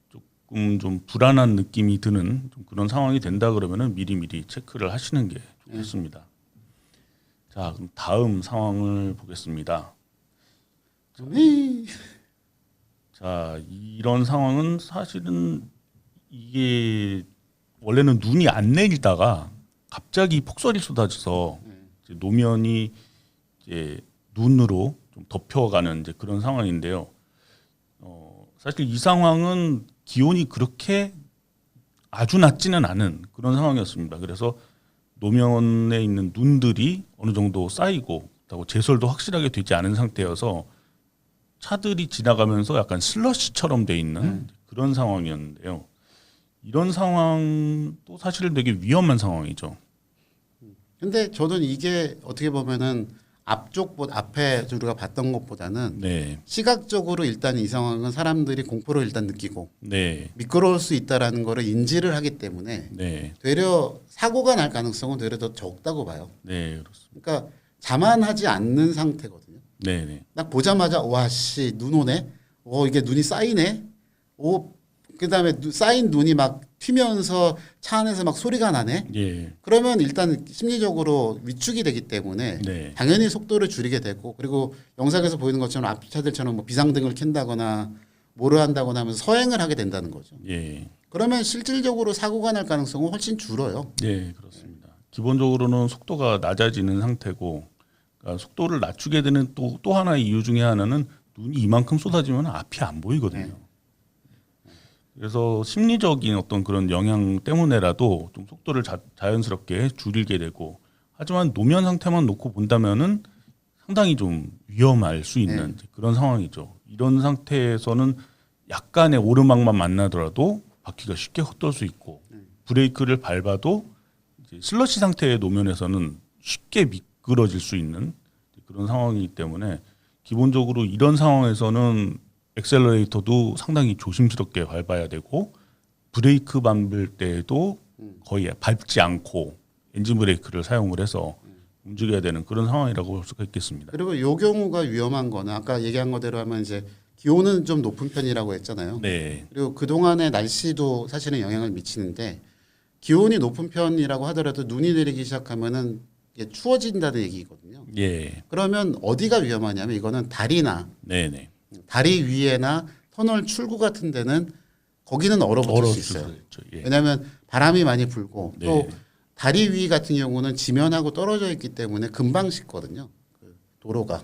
조금 좀 불안한 느낌이 드는 좀 그런 상황이 된다 그러면은 미리미리 체크를 하시는 게 좋습니다. 자, 그럼 다음 상황을 보겠습니다. 자, 이런 상황은 사실은 이게 원래는 눈이 안 내리다가 갑자기 폭설이 쏟아져서 이제 노면이 이제 눈으로 좀 덮여가는 이제 그런 상황인데요. 사실 이 상황은 기온이 그렇게 아주 낮지는 않은 그런 상황이었습니다. 그래서 노면에 있는 눈들이 어느 정도 쌓이고 그렇다고 제설도 확실하게 되지 않은 상태여서 차들이 지나가면서 약간 슬러시처럼 돼 있는 그런 상황이었는데요. 이런 상황도 사실은 되게 위험한 상황이죠. 근데 저는 이게 어떻게 보면은 앞에 우리가 봤던 것보다는 네, 시각적으로 일단 이 상황은 사람들이 공포를 일단 느끼고 네, 미끄러울 수 있다라는 거를 인지를 하기 때문에 네, 되려 사고가 날 가능성은 되려 더 적다고 봐요. 네, 그렇습니다. 그러니까 자만하지 않는 상태거든요. 네, 네, 딱 보자마자 와씨 눈 오네. 이게 눈이 쌓이네. 그다음에 쌓인 눈이 막 튀면서 차 안에서 막 소리가 나네. 예, 그러면 일단 심리적으로 위축이 되기 때문에 네, 당연히 속도를 줄이게 되고 그리고 영상에서 보이는 것처럼 앞차들처럼 뭐 비상등을 켠다거나 뭐를 한다거나 하면서 서행을 하게 된다는 거죠. 예, 그러면 실질적으로 사고가 날 가능성은 훨씬 줄어요. 네, 그렇습니다. 기본적으로는 속도가 낮아지는 상태고, 그러니까 속도를 낮추게 되는 또 하나의 이유 중에 하나는 눈이 이만큼 쏟아지면 앞이 안 보이거든요. 그래서 심리적인 어떤 그런 영향 때문에라도 좀 속도를 자연스럽게 줄이게 되고, 하지만 노면 상태만 놓고 본다면은 상당히 좀 위험할 수 있는 그런 상황이죠. 이런 상태에서는 약간의 오르막만 만나더라도 바퀴가 쉽게 헛돌 수 있고, 브레이크를 밟아도 이제 슬러시 상태의 노면에서는 쉽게 미끄러질 수 있는 그런 상황이기 때문에 기본적으로 이런 상황에서는 엑셀러레이터도 상당히 조심스럽게 밟아야 되고 브레이크 밟을 때에도 거의 밟지 않고 엔진 브레이크를 사용을 해서 움직여야 되는 그런 상황이라고 볼 수가 있겠습니다. 그리고 이 경우가 위험한 거는 아까 얘기한 거대로 하면 이제 기온은 좀 높은 편이라고 했잖아요. 네, 그리고 그동안의 날씨도 사실은 영향을 미치는데 기온이 높은 편이라고 하더라도 눈이 내리기 시작하면은 이게 추워진다는 얘기거든요. 예, 그러면 어디가 위험하냐면 이거는 다리나 네, 네. 다리 위에나 터널 출구 같은 데는 거기는 얼어붙을 수 있어요. 있죠. 예. 왜냐하면 바람이 많이 불고 네. 또 다리 위 같은 경우는 지면하고 떨어져 있기 때문에 금방 식거든요. 그 도로가.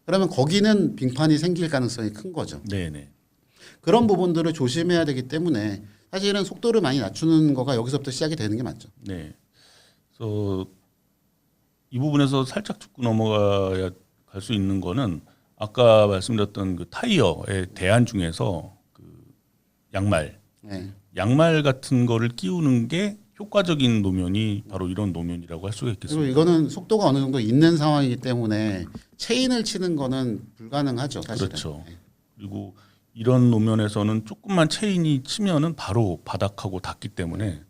그러면 거기는 빙판이 생길 가능성이 큰 거죠. 네, 네. 그런 부분들을 조심해야 되기 때문에 사실은 속도를 많이 낮추는 거가 여기서부터 시작이 되는 게 맞죠. 네. 그래서 이 부분에서 살짝 짚고 넘어가야 갈 수 있는 거는 아까 말씀드렸던 그 타이어의 대안 중에서 그 양말 네. 같은 거를 끼우는 게 효과적인 노면이 바로 이런 노면이라고 할 수가 그리고 있겠습니다. 이거는 속도가 어느 정도 있는 상황이기 때문에 체인을 치는 거는 불가능하죠. 사실은. 그렇죠. 그리고 이런 노면에서는 조금만 체인이 치면은 바로 바닥하고 닿기 때문에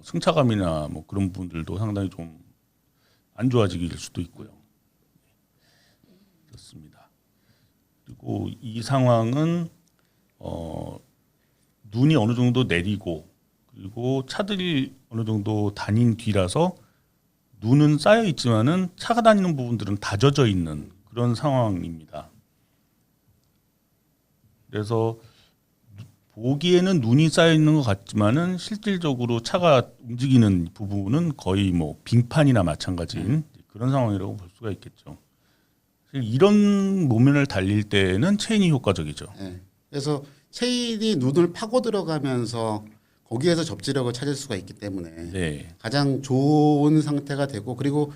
승차감이나 뭐 그런 부분들도 상당히 좀 안 좋아지길 수도 있고요. 그렇습니다. 그리고 이 상황은 눈이 어느 정도 내리고 그리고 차들이 어느 정도 다닌 뒤라서 눈은 쌓여 있지만은 차가 다니는 부분들은 다 젖어 있는 그런 상황입니다. 그래서 보기에는 눈이 쌓여 있는 것 같지만은 실질적으로 차가 움직이는 부분은 거의 뭐 빙판이나 마찬가지인 그런 상황이라고 볼 수가 있겠죠. 이런 노면을 달릴 때는 체인이 효과적이죠. 네. 그래서 체인이 눈을 파고 들어가면서 거기에서 접지력을 찾을 수가 있기 때문에 네, 가장 좋은 상태가 되고 그리고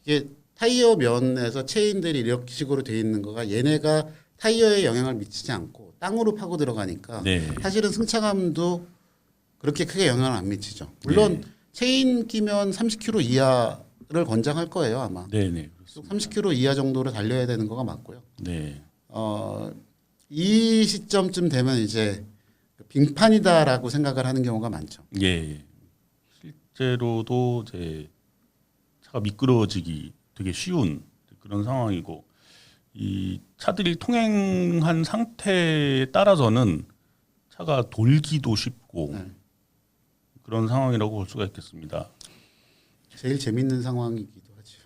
이게 타이어 면에서 체인들이 이렇게 식으로 돼 있는 거가 얘네가 타이어에 영향을 미치지 않고 땅으로 파고 들어가니까 네, 사실은 승차감도 그렇게 크게 영향을 안 미치죠. 물론 체인 끼면 30km 이하를 권장할 거예요 아마. 네, 네, 30km 이하 정도로 달려야 되는 거가 맞고요. 네, 이 시점쯤 되면 이제 빙판이다라고 생각을 하는 경우가 많죠. 예. 실제로도 이제 차가 미끄러지기 되게 쉬운 그런 상황이고 이 차들이 통행한 상태에 따라서는 차가 돌기도 쉽고 네. 그런 상황이라고 볼 수가 있겠습니다. 제일 재밌는 상황이기도 하죠.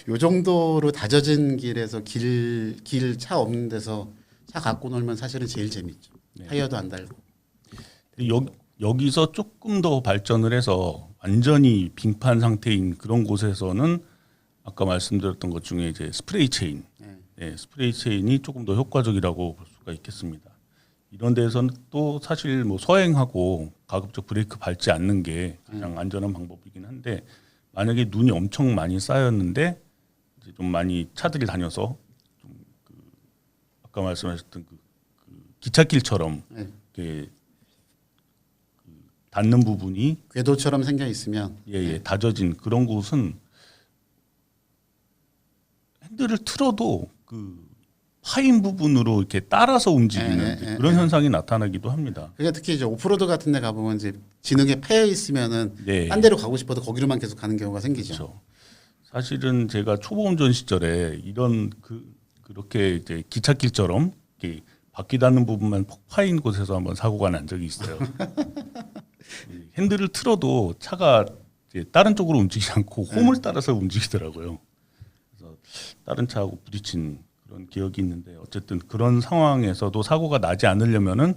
요 정도로 다져진 길에서 길 차 없는 데서 차 갖고 놀면 사실은 제일 재밌죠. 네. 타이어도 안 달고. 여기서 조금 더 발전을 해서 완전히 빙판 상태인 그런 곳에서는 아까 말씀드렸던 것 중에 이제 스프레이 체인, 네, 스프레이 체인이 조금 더 효과적이라고 볼 수가 있겠습니다. 이런 데에서는 또 사실 뭐 서행하고 가급적 브레이크 밟지 않는 게 가장 안전한 방법이긴 한데 만약에 눈이 엄청 많이 쌓였는데 이제 좀 많이 차들이 다녀서 좀 아까 말씀하셨던 그 기찻길처럼 네. 이렇게 닿는 부분이 궤도처럼 생겨 있으면 다져진 그런 곳은 핸들을 틀어도 그 파인 부분으로 이렇게 따라서 움직이는 그런 현상이 나타나기도 합니다. 그게 특히 이제 오프로드 같은 데 가보면 이제 진흙에 패여 있으면은 네. 딴 데로 가고 싶어도 거기로만 계속 가는 경우가 생기죠. 그렇죠. 사실은 제가 초보 운전 시절에 이런 그렇게 이제 기찻길처럼 이렇게 바퀴 닿는 부분만 폭 파인 곳에서 한번 사고가 난 적이 있어요. 이 핸들을 틀어도 차가 이제 다른 쪽으로 움직이지 않고 홈을 따라서 움직이더라고요. 그래서 다른 차하고 부딪힌 그런 기억이 있는데 어쨌든 그런 상황에서도 사고가 나지 않으려면은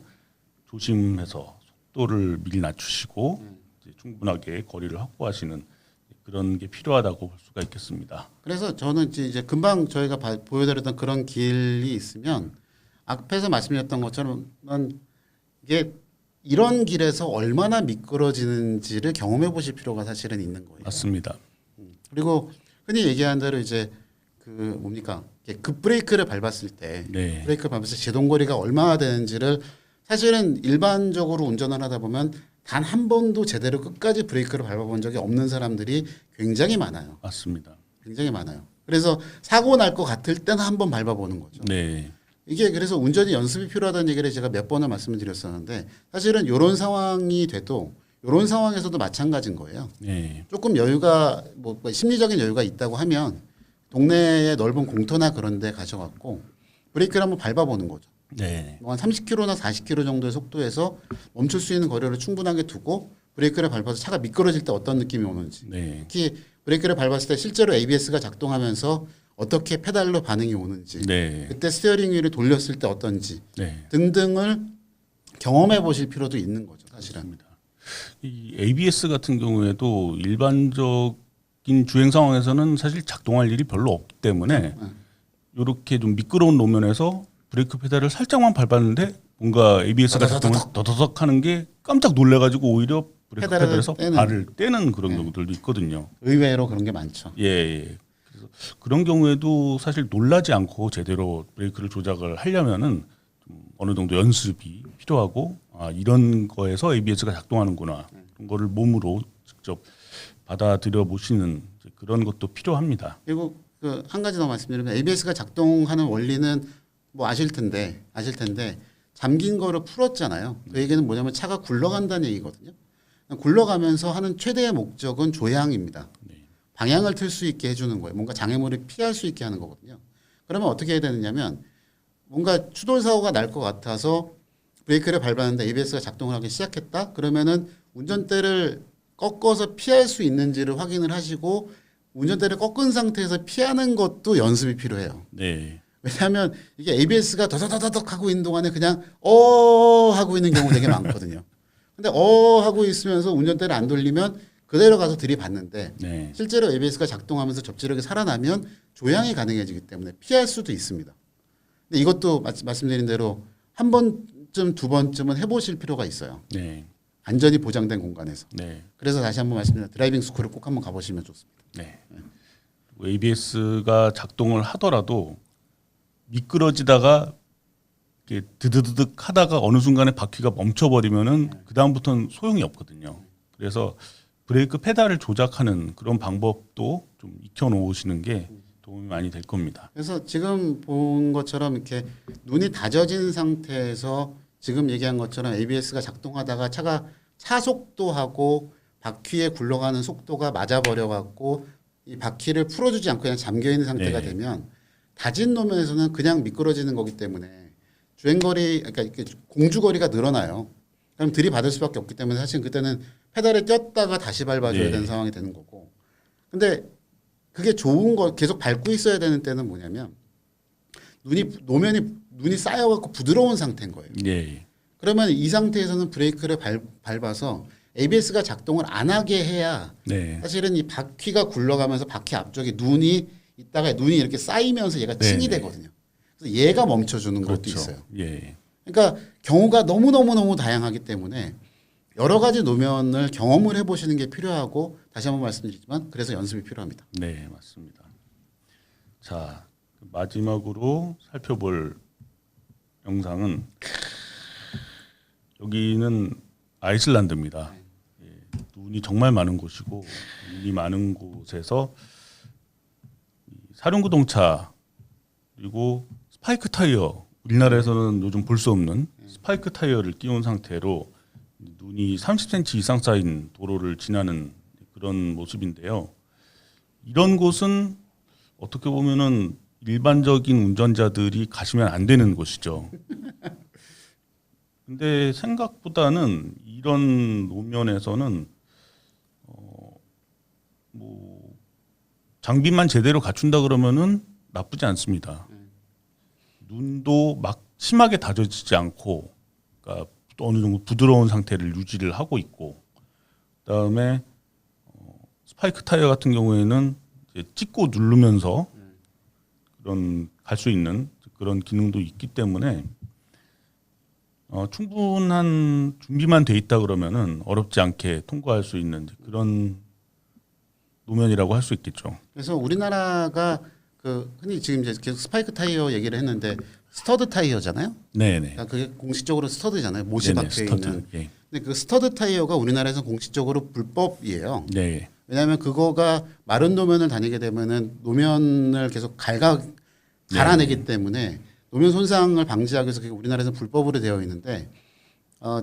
조심해서 속도를 미리 낮추시고 이제 충분하게 거리를 확보하시는 그런 게 필요하다고 볼 수가 있겠습니다. 그래서 저는 이제 금방 저희가 보여드렸던 그런 길이 있으면 앞에서 말씀드렸던 것처럼 이게 이런 길에서 얼마나 미끄러지는지를 경험해 보실 필요가 사실은 있는 거예요. 맞습니다. 그리고 흔히 얘기하는 대로 이제 그 뭡니까 급브레이크를 밟았을 때 네. 브레이크를 밟았을 때 제동 거리가 얼마나 되는지를 사실은 일반적으로 운전을 하다 보면 단 한 번도 제대로 끝까지 브레이크를 밟아본 적이 없는 사람들이 굉장히 많아요. 맞습니다. 굉장히 많아요. 그래서 사고 날 것 같을 때는 한번 밟아보는 거죠. 네. 이게 그래서 운전이 연습이 필요하다는 얘기를 제가 몇 번을 말씀을 드렸었는데 사실은 이런 상황이 돼도 이런 상황에서도 마찬가지인 거예요. 네. 조금 여유가 뭐 심리적인 여유가 있다고 하면 동네에 넓은 공터나 그런 데 가셔갖고 브레이크를 한번 밟아보는 거죠. 네. 한 30km나 40km 정도의 속도에서 멈출 수 있는 거리를 충분하게 두고 브레이크를 밟아서 차가 미끄러질 때 어떤 느낌이 오는지 네. 특히 브레이크를 밟았을 때 실제로 ABS가 작동하면서 어떻게 페달로 반응이 오는지 네. 그때 스티어링 휠을 돌렸을 때 어떤지 네. 등등을 경험해 보실 필요도 있는 거죠. 사실은. 이 ABS 같은 경우에도 일반적인 주행 상황에서는 사실 작동할 일이 별로 없기 때문에 이렇게 좀 미끄러운路면에서 브레이크 페달을 살짝만 밟았는데 뭔가 ABS가 작동을 더더덕 하는 게 깜짝 놀래가지고 오히려 브레이크 페달을 페달에서 떼는. 발을 떼는 그런 경우들도 있거든요. 의외로 그런 게 많죠. 예, 예. 그래서 그런 경우에도 사실 놀라지 않고 제대로 브레이크를 조작을 하려면은 좀 어느 정도 연습이 필요하고 이런 거에서 ABS가 작동하는구나 그런 거를 몸으로 직접 받아들여 보시는 그런 것도 필요합니다. 그리고 그 한 가지 더 말씀드리면 ABS가 작동하는 원리는 뭐 아실 텐데 잠긴 거를 풀었잖아요. 그 얘기는 뭐냐면 차가 굴러간다는 얘기거든요. 굴러가면서 하는 최대의 목적은 조향입니다. 방향을 틀 수 있게 해주는 거예요. 뭔가 장애물을 피할 수 있게 하는 거거든요. 그러면 어떻게 해야 되느냐면 뭔가 추돌 사고가 날 것 같아서 브레이크를 밟았는데 ABS가 작동을 하기 시작했다. 그러면은 운전대를 꺾어서 피할 수 있는지를 확인을 하시고 운전대를 꺾은 상태에서 피하는 것도 연습이 필요해요. 네. 왜냐하면 이게 ABS가 더더더덕 하고 있는 동안에 그냥 하고 있는 경우 되게 많거든요. 근데 하고 있으면서 운전대를 안 돌리면 그대로 가서 들이받는데 네. 실제로 ABS가 작동하면서 접지력이 살아나면 조향이 가능해지기 때문에 피할 수도 있습니다. 근데 이것도 말씀드린 대로 한 번쯤 두 번쯤은 해보실 필요가 있어요. 네. 안전이 보장된 공간에서. 네. 그래서 다시 한번 말씀드리면 드라이빙 스쿨을 꼭 한번 가보시면 좋습니다. 네. ABS가 작동을 하더라도 미끄러지다가 이렇게 드드드득 하다가 어느 순간에 바퀴가 멈춰버리면은 그 다음부터는 소용이 없거든요. 그래서 브레이크 페달을 조작하는 그런 방법도 좀 익혀놓으시는 게 도움이 많이 될 겁니다. 그래서 지금 본 것처럼 이렇게 눈이 다져진 상태에서 지금 얘기한 것처럼 ABS가 작동하다가 차가 차속도하고 바퀴에 굴러가는 속도가 맞아버려갖고 이 바퀴를 풀어주지 않고 그냥 잠겨있는 상태가 네. 되면 다진 노면에서는 그냥 미끄러지는 거기 때문에 주행거리, 그러니까 이렇게 공주거리가 늘어나요. 그럼 들이받을 수밖에 없기 때문에 사실 그때는 페달을 꼈다가 다시 밟아줘야 네. 되는 상황이 되는 거고. 근데 그게 좋은 거 계속 밟고 있어야 되는 때는 뭐냐면 눈이 쌓여갖고 부드러운 상태인 거예요. 예. 그러면 이 상태에서는 브레이크를 밟아서 ABS가 작동을 안 하게 해야 네. 사실은 이 바퀴가 굴러가면서 바퀴 앞쪽에 눈이 있다가 눈이 이렇게 쌓이면서 얘가 네, 층이 네. 되거든요. 그래서 얘가 멈춰주는 것도 그렇죠. 있어요. 예. 그러니까 경우가 너무너무 다양하기 때문에 여러 가지 노면을 경험을 해보시는 게 필요하고 다시 한번 말씀드리지만 그래서 연습이 필요합니다. 네, 맞습니다. 자, 마지막으로 살펴볼 영상은 여기는 아이슬란드입니다. 예, 눈이 정말 많은 곳이고 눈이 많은 곳에서 사륜구동차 그리고 스파이크 타이어 우리나라에서는 요즘 볼 수 없는 스파이크 타이어를 띄운 상태로 눈이 30cm 이상 쌓인 도로를 지나는 그런 모습인데요. 이런 곳은 어떻게 보면은 일반적인 운전자들이 가시면 안 되는 곳이죠. 근데 생각보다는 이런 노면에서는 뭐 장비만 제대로 갖춘다 그러면은 나쁘지 않습니다. 눈도 막 심하게 다져지지 않고, 그러니까 또 어느 정도 부드러운 상태를 유지를 하고 있고, 그다음에 스파이크 타이어 같은 경우에는 이제 찍고 누르면서 그런 갈 수 있는 그런 기능도 있기 때문에 충분한 준비만 돼 있다 그러면은 어렵지 않게 통과할 수 있는 그런 노면이라고 할 수 있겠죠. 그래서 우리나라가 그 흔히 지금 이제 계속 스파이크 타이어 얘기를 했는데 스터드 타이어잖아요. 네네. 그러니까 그게 공식적으로 스터드잖아요. 못이 네네, 박혀 스터드. 있는. 예. 근데 그 스터드 타이어가 우리나라에서 공식적으로 불법이에요. 네. 왜냐하면 그거가 마른 노면을 다니게 되면은 노면을 계속 갈아내기 때문에 노면 손상을 방지하기 위해서 그게 우리나라에서 불법으로 되어 있는데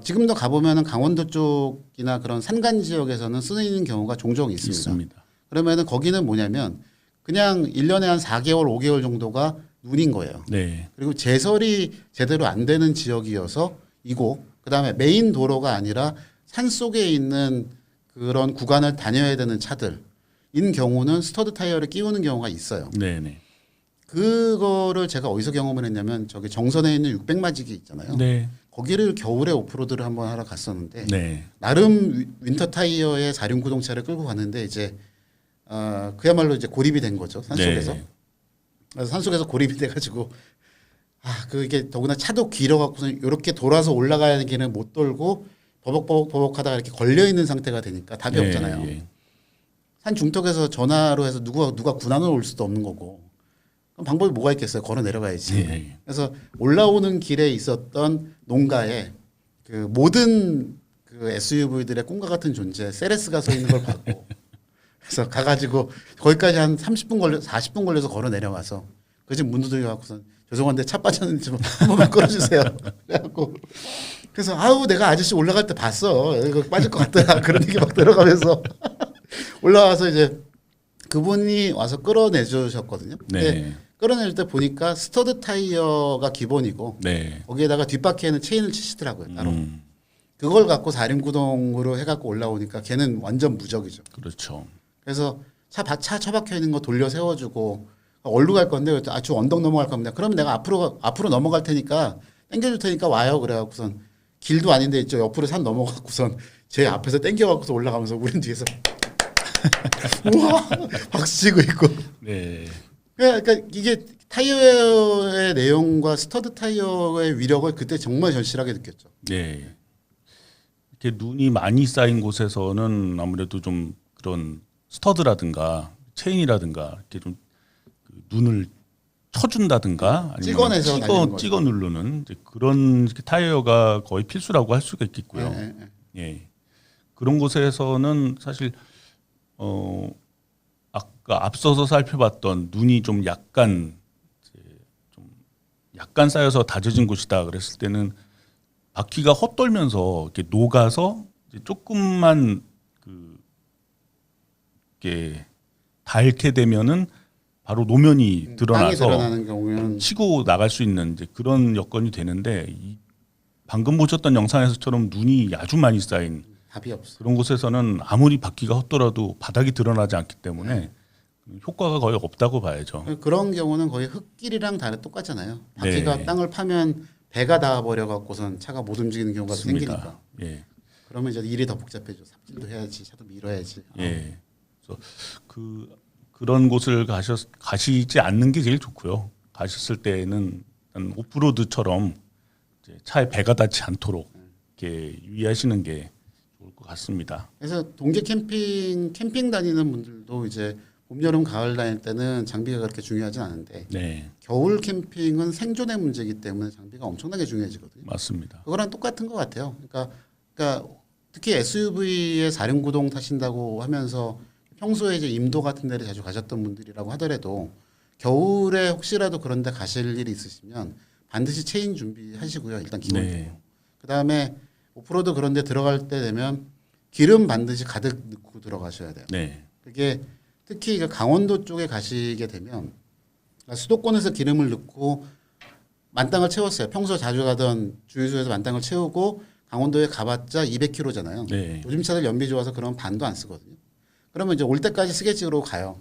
지금도 가보면은 강원도 쪽이나 그런 산간 지역에서는 쓰이는 경우가 종종 있습니다. 있습니다. 그러면은 거기는 뭐냐면 그냥 1년에 한 4개월, 5개월 정도가 눈인 거예요. 네. 그리고 제설이 제대로 안 되는 지역이어서 이고 그다음에 메인 도로가 아니라 산 속에 있는 그런 구간을 다녀야 되는 차들인 경우는 스터드 타이어를 끼우는 경우가 있어요. 네네. 그거를 제가 어디서 경험을 했냐면 저기 정선에 있는 600마지기 있잖아요. 네. 거기를 겨울에 오프로드를 한번 하러 갔었는데 네. 나름 윈터 타이어의 사륜 구동차를 끌고 갔는데 이제 그야말로 이제 고립이 된 거죠 산속에서. 네. 그래서 산속에서 고립이 돼가지고 그게 더구나 차도 길어갖고서 이렇게 돌아서 올라가야 하는 길은 못 돌고 버벅버벅하다가 이렇게 걸려 있는 상태가 되니까 답이 네, 없잖아요. 예. 산 중턱에서 전화로 해서 누가 군안으로 올 수도 없는 거고. 그럼 방법이 뭐가 있겠어요? 걸어 내려가야지. 예. 그래서 올라오는 길에 있었던 농가에 그 모든 그 SUV들의 꿈과 같은 존재 세레스가 서 있는 걸 봤고 그래서 가가지고 거기까지 한 40분 걸려서 걸어 내려가서 그 집 문 두드려갖고선 죄송한데 차 빠졌는지 한 번만 끌어주세요. 그래갖고 그래서 아우 내가 아저씨 올라갈 때 봤어. 이거 빠질 것 같더라. 그런 얘기 막 들어가면서 올라와서 이제 그분이 와서 끌어내 주셨거든요. 네. 끌어낼 때 보니까 스터드 타이어가 기본이고 네. 거기에다가 뒷바퀴에는 체인을 치시더라고요. 따로. 음, 그걸 갖고 4륜구동으로 해갖고 올라오니까 걔는 완전 무적이죠. 그렇죠. 그래서 차 처박혀 있는 거 돌려 세워주고 어디로 갈 건데 저 언덕 넘어갈 겁니다. 그러면 내가 앞으로 넘어갈 테니까 당겨줄 테니까 와요. 그래갖고선 길도 아닌데 있죠. 옆으로 산 넘어갖고선 제 앞에서 당겨갖고서 올라가면서 우린 뒤에서 우와 박수 치고 있고. 네. 그러니까 이게 타이어의 내용과 스터드 타이어의 위력을 그때 정말 절실하게 느꼈죠. 네. 이렇게 눈이 많이 쌓인 곳에서는 아무래도 좀 그런 스터드라든가 체인이라든가 이렇게 좀그 눈을 쳐준다든가 찍어내서 달리는 거죠. 찍어 누르는 이제 그런 타이어가 거의 필수라고 할 수가 있겠고요. 네. 예. 그런 곳에서는 사실 아까 앞서서 살펴봤던 눈이 좀 약간 쌓여서 다져진 곳이다 그랬을 때는 바퀴가 헛돌면서 이렇게 녹아서 이제 조금만 이렇게 닳게 되면은 바로 노면이 땅이 드러나서 드러나는 경우는 치고 나갈 수 있는 이제 그런 여건이 되는데 방금 보셨던 영상에서처럼 눈이 아주 많이 쌓인 답이 없어. 그런 곳에서는 아무리 바퀴가 헛돌아도 바닥이 드러나지 않기 때문에 효과가 거의 없다고 봐야죠. 그런 경우는 거의 흙길이랑 똑같잖아요. 바퀴가 네. 땅을 파면 배가 닿아 버려 갖고선 차가 못 움직이는 경우가 생기니까. 예. 그러면 이제 일이 더 복잡해져. 삽질도 해야지, 차도 밀어야지. 예. 그래서 그런 곳을 가시지 않는 게 제일 좋고요. 가셨을 때는 오프로드처럼 이제 차에 배가 닿지 않도록 이렇게 유의하시는 게 좋을 것 같습니다. 그래서 동계 캠핑 다니는 분들도 이제 봄, 여름, 가을 다닐 때는 장비가 그렇게 중요하진 않은데 네, 겨울 캠핑은 생존의 문제이기 때문에 장비가 엄청나게 중요해지거든요. 맞습니다. 그거랑 똑같은 것 같아요. 그러니까 특히 SUV에 4륜구동 타신다고 하면서 평소에 이제 임도 같은 데를 자주 가셨던 분들이라고 하더라도 겨울에 혹시라도 그런 데 가실 일이 있으시면 반드시 체인 준비하시고요. 일단 기본적으로. 네. 그다음에 오프로드 그런 데 들어갈 때 되면 기름 반드시 가득 넣고 들어가셔야 돼요. 네, 그게 특히 강원도 쪽에 가시게 되면 수도권에서 기름을 넣고 만땅을 채웠어요. 평소 자주 가던 주유소에서 만땅을 채우고 강원도에 가봤자 200km잖아요. 네, 요즘 차들 연비 좋아서 그런 반도 안 쓰거든요. 그러면 이제 올 때까지 쓰겠지로 가요.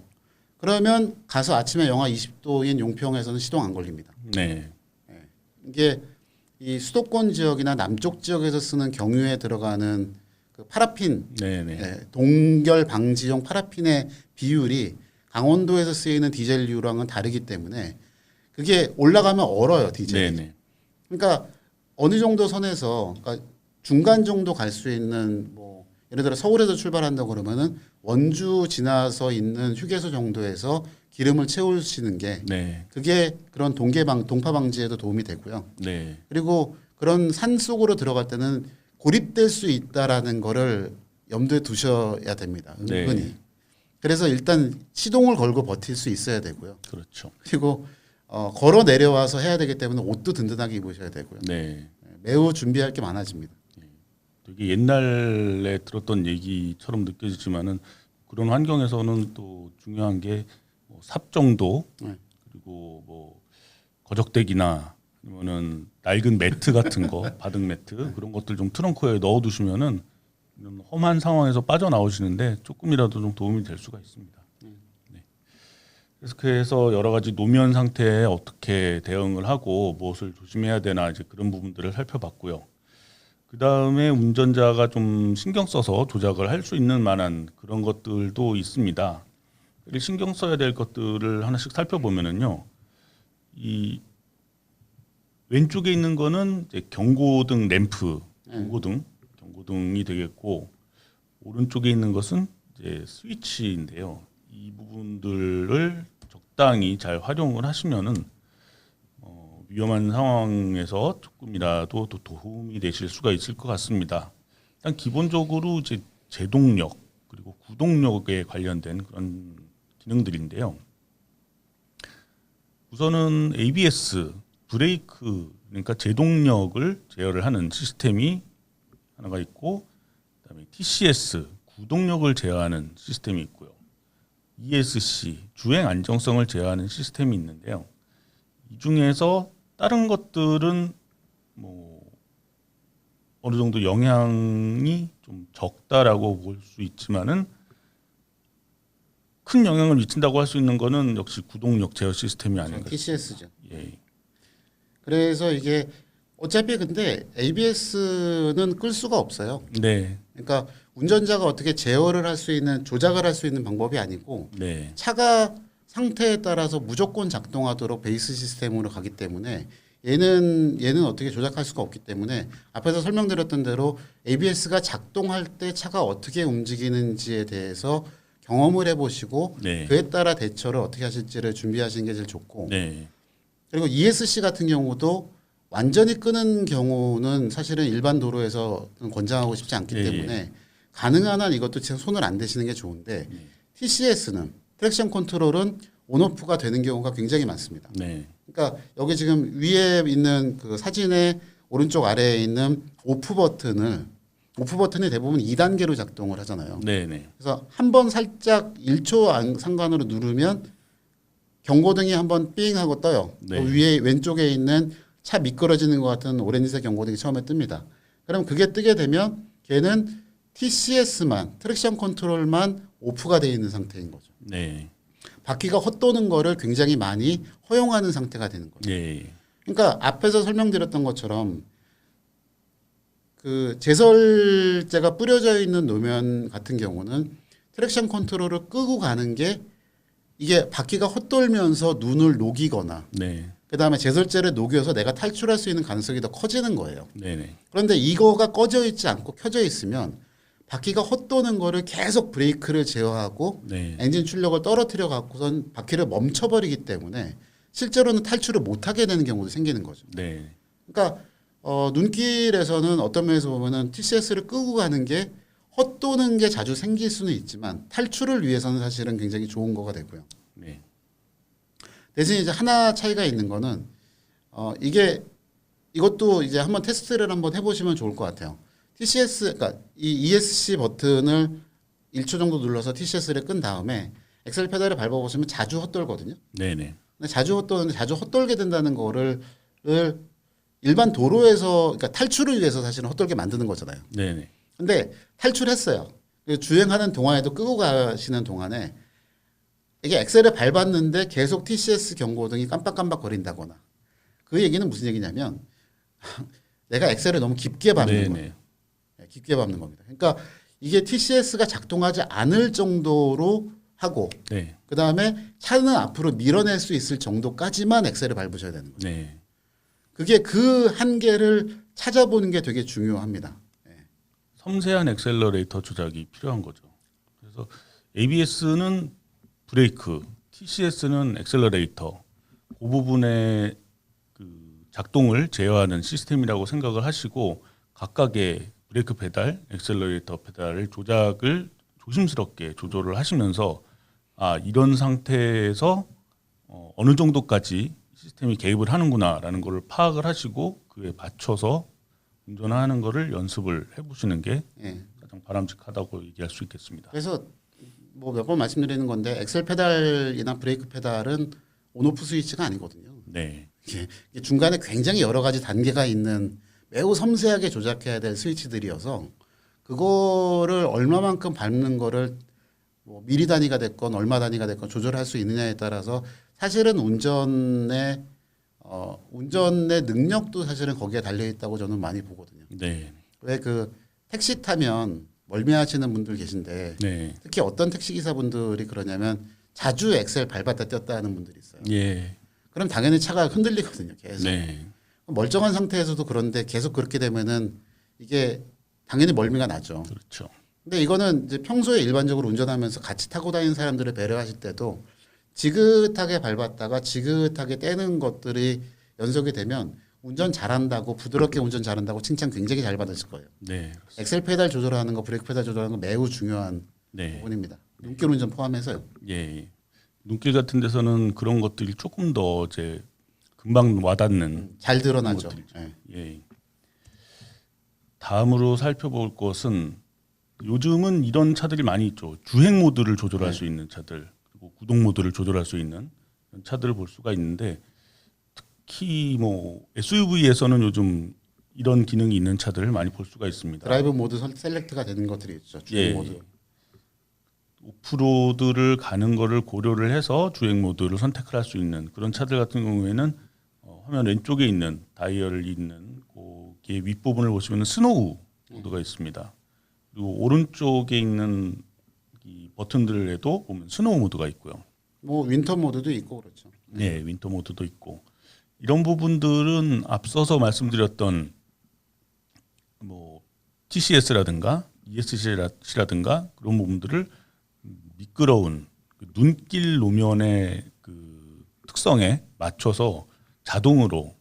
그러면 가서 아침에 영하 20도인 용평에서는 시동 안 걸립니다. 네, 이게 이 수도권 지역이나 남쪽 지역에서 쓰는 경유에 들어가는 그 파라핀, 네, 네, 동결 방지용 파라핀의 비율이 강원도에서 쓰이는 디젤유랑은 다르기 때문에 그게 올라가면 얼어요, 디젤이. 네, 그러니까 어느 정도 선에서 그러니까 중간 정도 갈 수 있는 뭐 예를 들어 서울에서 출발한다 그러면은 원주 지나서 있는 휴게소 정도에서 기름을 채우시는 게 네, 그게 그런 동파 방지에도 도움이 되고요. 네, 그리고 그런 산 속으로 들어갈 때는 고립될 수 있다라는 거를 염두에 두셔야 됩니다. 은근히. 네. 그래서 일단 시동을 걸고 버틸 수 있어야 되고요. 그렇죠. 그리고 걸어 내려와서 해야 되기 때문에 옷도 든든하게 입으셔야 되고요. 네. 매우 준비할 게 많아집니다. 되게 옛날에 들었던 얘기처럼 느껴지지만은 그런 환경에서는 또 중요한 게 뭐 삽정도 그리고 뭐 거적대기나 아니면은 낡은 매트 같은 거 바닥 매트 그런 것들 좀 트렁크에 넣어두시면은 이런 험한 상황에서 빠져나오시는데 조금이라도 좀 도움이 될 수가 있습니다. 네. 그래서 여러 가지 노면 상태에 어떻게 대응을 하고 무엇을 조심해야 되나 이제 그런 부분들을 살펴봤고요. 그 다음에 운전자가 좀 신경 써서 조작을 할 수 있는 만한 그런 것들도 있습니다. 신경 써야 될 것들을 하나씩 살펴보면은요, 이 왼쪽에 있는 거는 이제 경고등 램프, 경고등이 되겠고, 오른쪽에 있는 것은 이제 스위치인데요. 이 부분들을 적당히 잘 활용을 하시면은 위험한 상황에서 조금이라도 또 도움이 되실 수가 있을 것 같습니다. 일단 기본적으로 이제 제동력 그리고 구동력에 관련된 그런 기능들인데요. 우선은 ABS 브레이크 그러니까 제동력을 제어를 하는 시스템이 하나가 있고, 그다음에 TCS 구동력을 제어하는 시스템이 있고요. ESC 주행 안정성을 제어하는 시스템이 있는데요. 이 중에서 다른 것들은 뭐 어느 정도 영향이 좀 적다라고 볼 수 있지만은 큰 영향을 미친다고 할 수 있는 거는 역시 구동력 제어 시스템이 아닌가. TCS죠. 예. 그래서 이게 어차피 근데 ABS는 끌 수가 없어요. 네. 그러니까 운전자가 어떻게 제어를 할 수 있는 조작을 할 수 있는 방법이 아니고 네. 차가 상태에 따라서 무조건 작동하도록 베이스 시스템으로 가기 때문에 얘는 어떻게 조작할 수가 없기 때문에 앞에서 설명드렸던 대로 ABS가 작동할 때 차가 어떻게 움직이는지에 대해서 경험을 해보시고 네. 그에 따라 대처를 어떻게 하실지를 준비하시는 게 제일 좋고 네. 그리고 ESC 같은 경우도 완전히 끄는 경우는 사실은 일반 도로에서 권장하고 싶지 않기 예, 때문에 가능한 한 이것도 지금 손을 안 대시는 게 좋은데 TCS는 트랙션 컨트롤은 온오프가 되는 경우가 굉장히 많습니다. 네. 그러니까 여기 지금 위에 있는 그 사진의 오른쪽 아래에 있는 오프 버튼이 대부분 2단계로 작동을 하잖아요. 네. 네. 그래서 한 번 살짝 1초 상관으로 누르면 경고등이 한번 삥 하고 떠요. 네. 그 위에 왼쪽에 있는 차 미끄러지는 것 같은 오렌지색 경고등이 처음에 뜹니다. 그럼 그게 뜨게 되면 걔는 TCS만 트랙션 컨트롤만 오프가 되어 있는 상태인 거죠. 네. 바퀴가 헛도는 거를 굉장히 많이 허용하는 상태가 되는 거죠. 예. 그러니까 앞에서 설명드렸던 것처럼 그 제설제가 뿌려져 있는 노면 같은 경우는 트랙션 컨트롤을 끄고 가는 게 이게 바퀴가 헛돌면서 눈을 녹이거나 네. 그다음에 제설제를 녹여서 내가 탈출할 수 있는 가능성이 더 커지는 거예요. 네. 네. 그런데 이거가 꺼져 있지 않고 켜져 있으면 바퀴가 헛도는 거를 계속 브레이크를 제어하고 네. 엔진 출력을 떨어뜨려 갖고선 바퀴를 멈춰버리기 때문에 실제로는 탈출을 못하게 되는 경우도 생기는 거죠. 네. 그러니까 눈길에서는 어떤 면에서 보면은 TCS를 끄고 가는 게 헛도는 게 자주 생길 수는 있지만 탈출을 위해서는 사실은 굉장히 좋은 거가 되고요. 네. 대신 이제 하나 차이가 있는 거는 이것도 이제 한번 테스트를 한번 해보시면 좋을 것 같아요. TCS, 그러니까 이 ESC 버튼을 1초 정도 눌러서 TCS를 끈 다음에 엑셀 페달을 밟아보시면 자주 헛돌거든요. 네네. 근데 자주 헛돌게 된다는 거를 일반 도로에서, 그러니까 탈출을 위해서 사실은 헛돌게 만드는 거잖아요. 네네. 근데 탈출했어요. 주행하는 동안에도 끄고 가시는 동안에 이게 엑셀을 밟았는데 계속 TCS 경고등이 깜빡깜빡 거린다거나 그 얘기는 무슨 얘기냐면 내가 엑셀을 너무 깊게 밟는 거예요. 깊게 밟는 겁니다. 그러니까 이게 TCS가 작동하지 않을 정도로 하고 네. 그다음에 차는 앞으로 밀어낼 수 있을 정도까지만 엑셀을 밟으셔야 되는 거죠. 네. 그게 그 한계를 찾아보는 게 되게 중요합니다. 섬세한 엑셀러레이터 조작이 필요한 거죠. 그래서 ABS는 브레이크, TCS는 엑셀러레이터, 그 부분의 그 작동을 제어하는 시스템이라고 생각을 하시고 각각의 브레이크 페달, 엑셀러레이터 페달을 조작을 조심스럽게 조절을 하시면서 이런 상태에서 어느 정도까지 시스템이 개입을 하는구나라는 것을 파악을 하시고 그에 맞춰서 운전하는 거를 연습을 해보시는 게 가장 바람직하다고 얘기할 수 있겠습니다. 그래서 뭐 몇 번 말씀드리는 건데 엑셀 페달이나 브레이크 페달은 온오프 스위치가 아니거든요. 네. 이게 중간에 굉장히 여러 가지 단계가 있는 매우 섬세하게 조작해야 될 스위치들이어서 그거를 얼마만큼 밟는 거를 뭐 미리 단위가 됐건 얼마 단위가 됐건 조절할 수 있느냐에 따라서 사실은 운전의 능력도 사실은 거기에 달려 있다고 저는 많이 보거든요. 네. 왜 그 택시 타면 멀미하시는 분들 계신데 네. 특히 어떤 택시 기사분들이 그러냐면 자주 엑셀 밟았다 뗐다 하는 분들이 있어요. 예. 그럼 당연히 차가 흔들리거든요. 계속. 네. 멀쩡한 상태에서도 그런데 계속 그렇게 되면은 이게 당연히 멀미가 나죠. 그렇죠. 근데 이거는 이제 평소에 일반적으로 운전하면서 같이 타고 다니는 사람들을 배려하실 때도 지긋하게 밟았다가 지긋하게 떼는 것들이 연속이 되면 운전 잘한다고 부드럽게 운전 잘한다고 칭찬 굉장히 잘 받으실 거예요. 네. 엑셀 페달 조절하는 거, 브레이크 페달 조절하는 거 매우 중요한 네. 부분입니다. 눈길 운전 포함해서요. 예. 눈길 같은 데서는 그런 것들이 조금 더 이제 금방 와닿는 잘 드러나죠. 그런 것들이죠. 예. 예. 다음으로 살펴볼 것은 요즘은 이런 차들이 많이 있죠. 주행 모드를 조절할 수 있는 차들, 그리고 구동 모드를 조절할 수 있는 차들을 볼 수가 있는데 특히 뭐 SUV에서는 요즘 이런 기능이 있는 차들을 많이 볼 수가 있습니다. 드라이브 모드 셀렉트가 되는 것들이 있죠. 주행 예. 모드. 오프로드를 가는 거를 고려를 해서 주행 모드를 선택을 할 수 있는 그런 차들 같은 경우에는 화면 왼쪽에 있는 다이얼이 있는 거기에 윗부분을 보시면 스노우 모드가 있습니다. 그리고 오른쪽에 있는 이 버튼들에도 보면 스노우 모드가 있고요. 뭐 윈터 모드도 있고 그렇죠. 네, 윈터 모드도 있고 이런 부분들은 앞서서 말씀드렸던 뭐 TCS라든가 ESC라든가 그런 부분들을 미끄러운 그 눈길 노면의 그 특성에 맞춰서 자동으로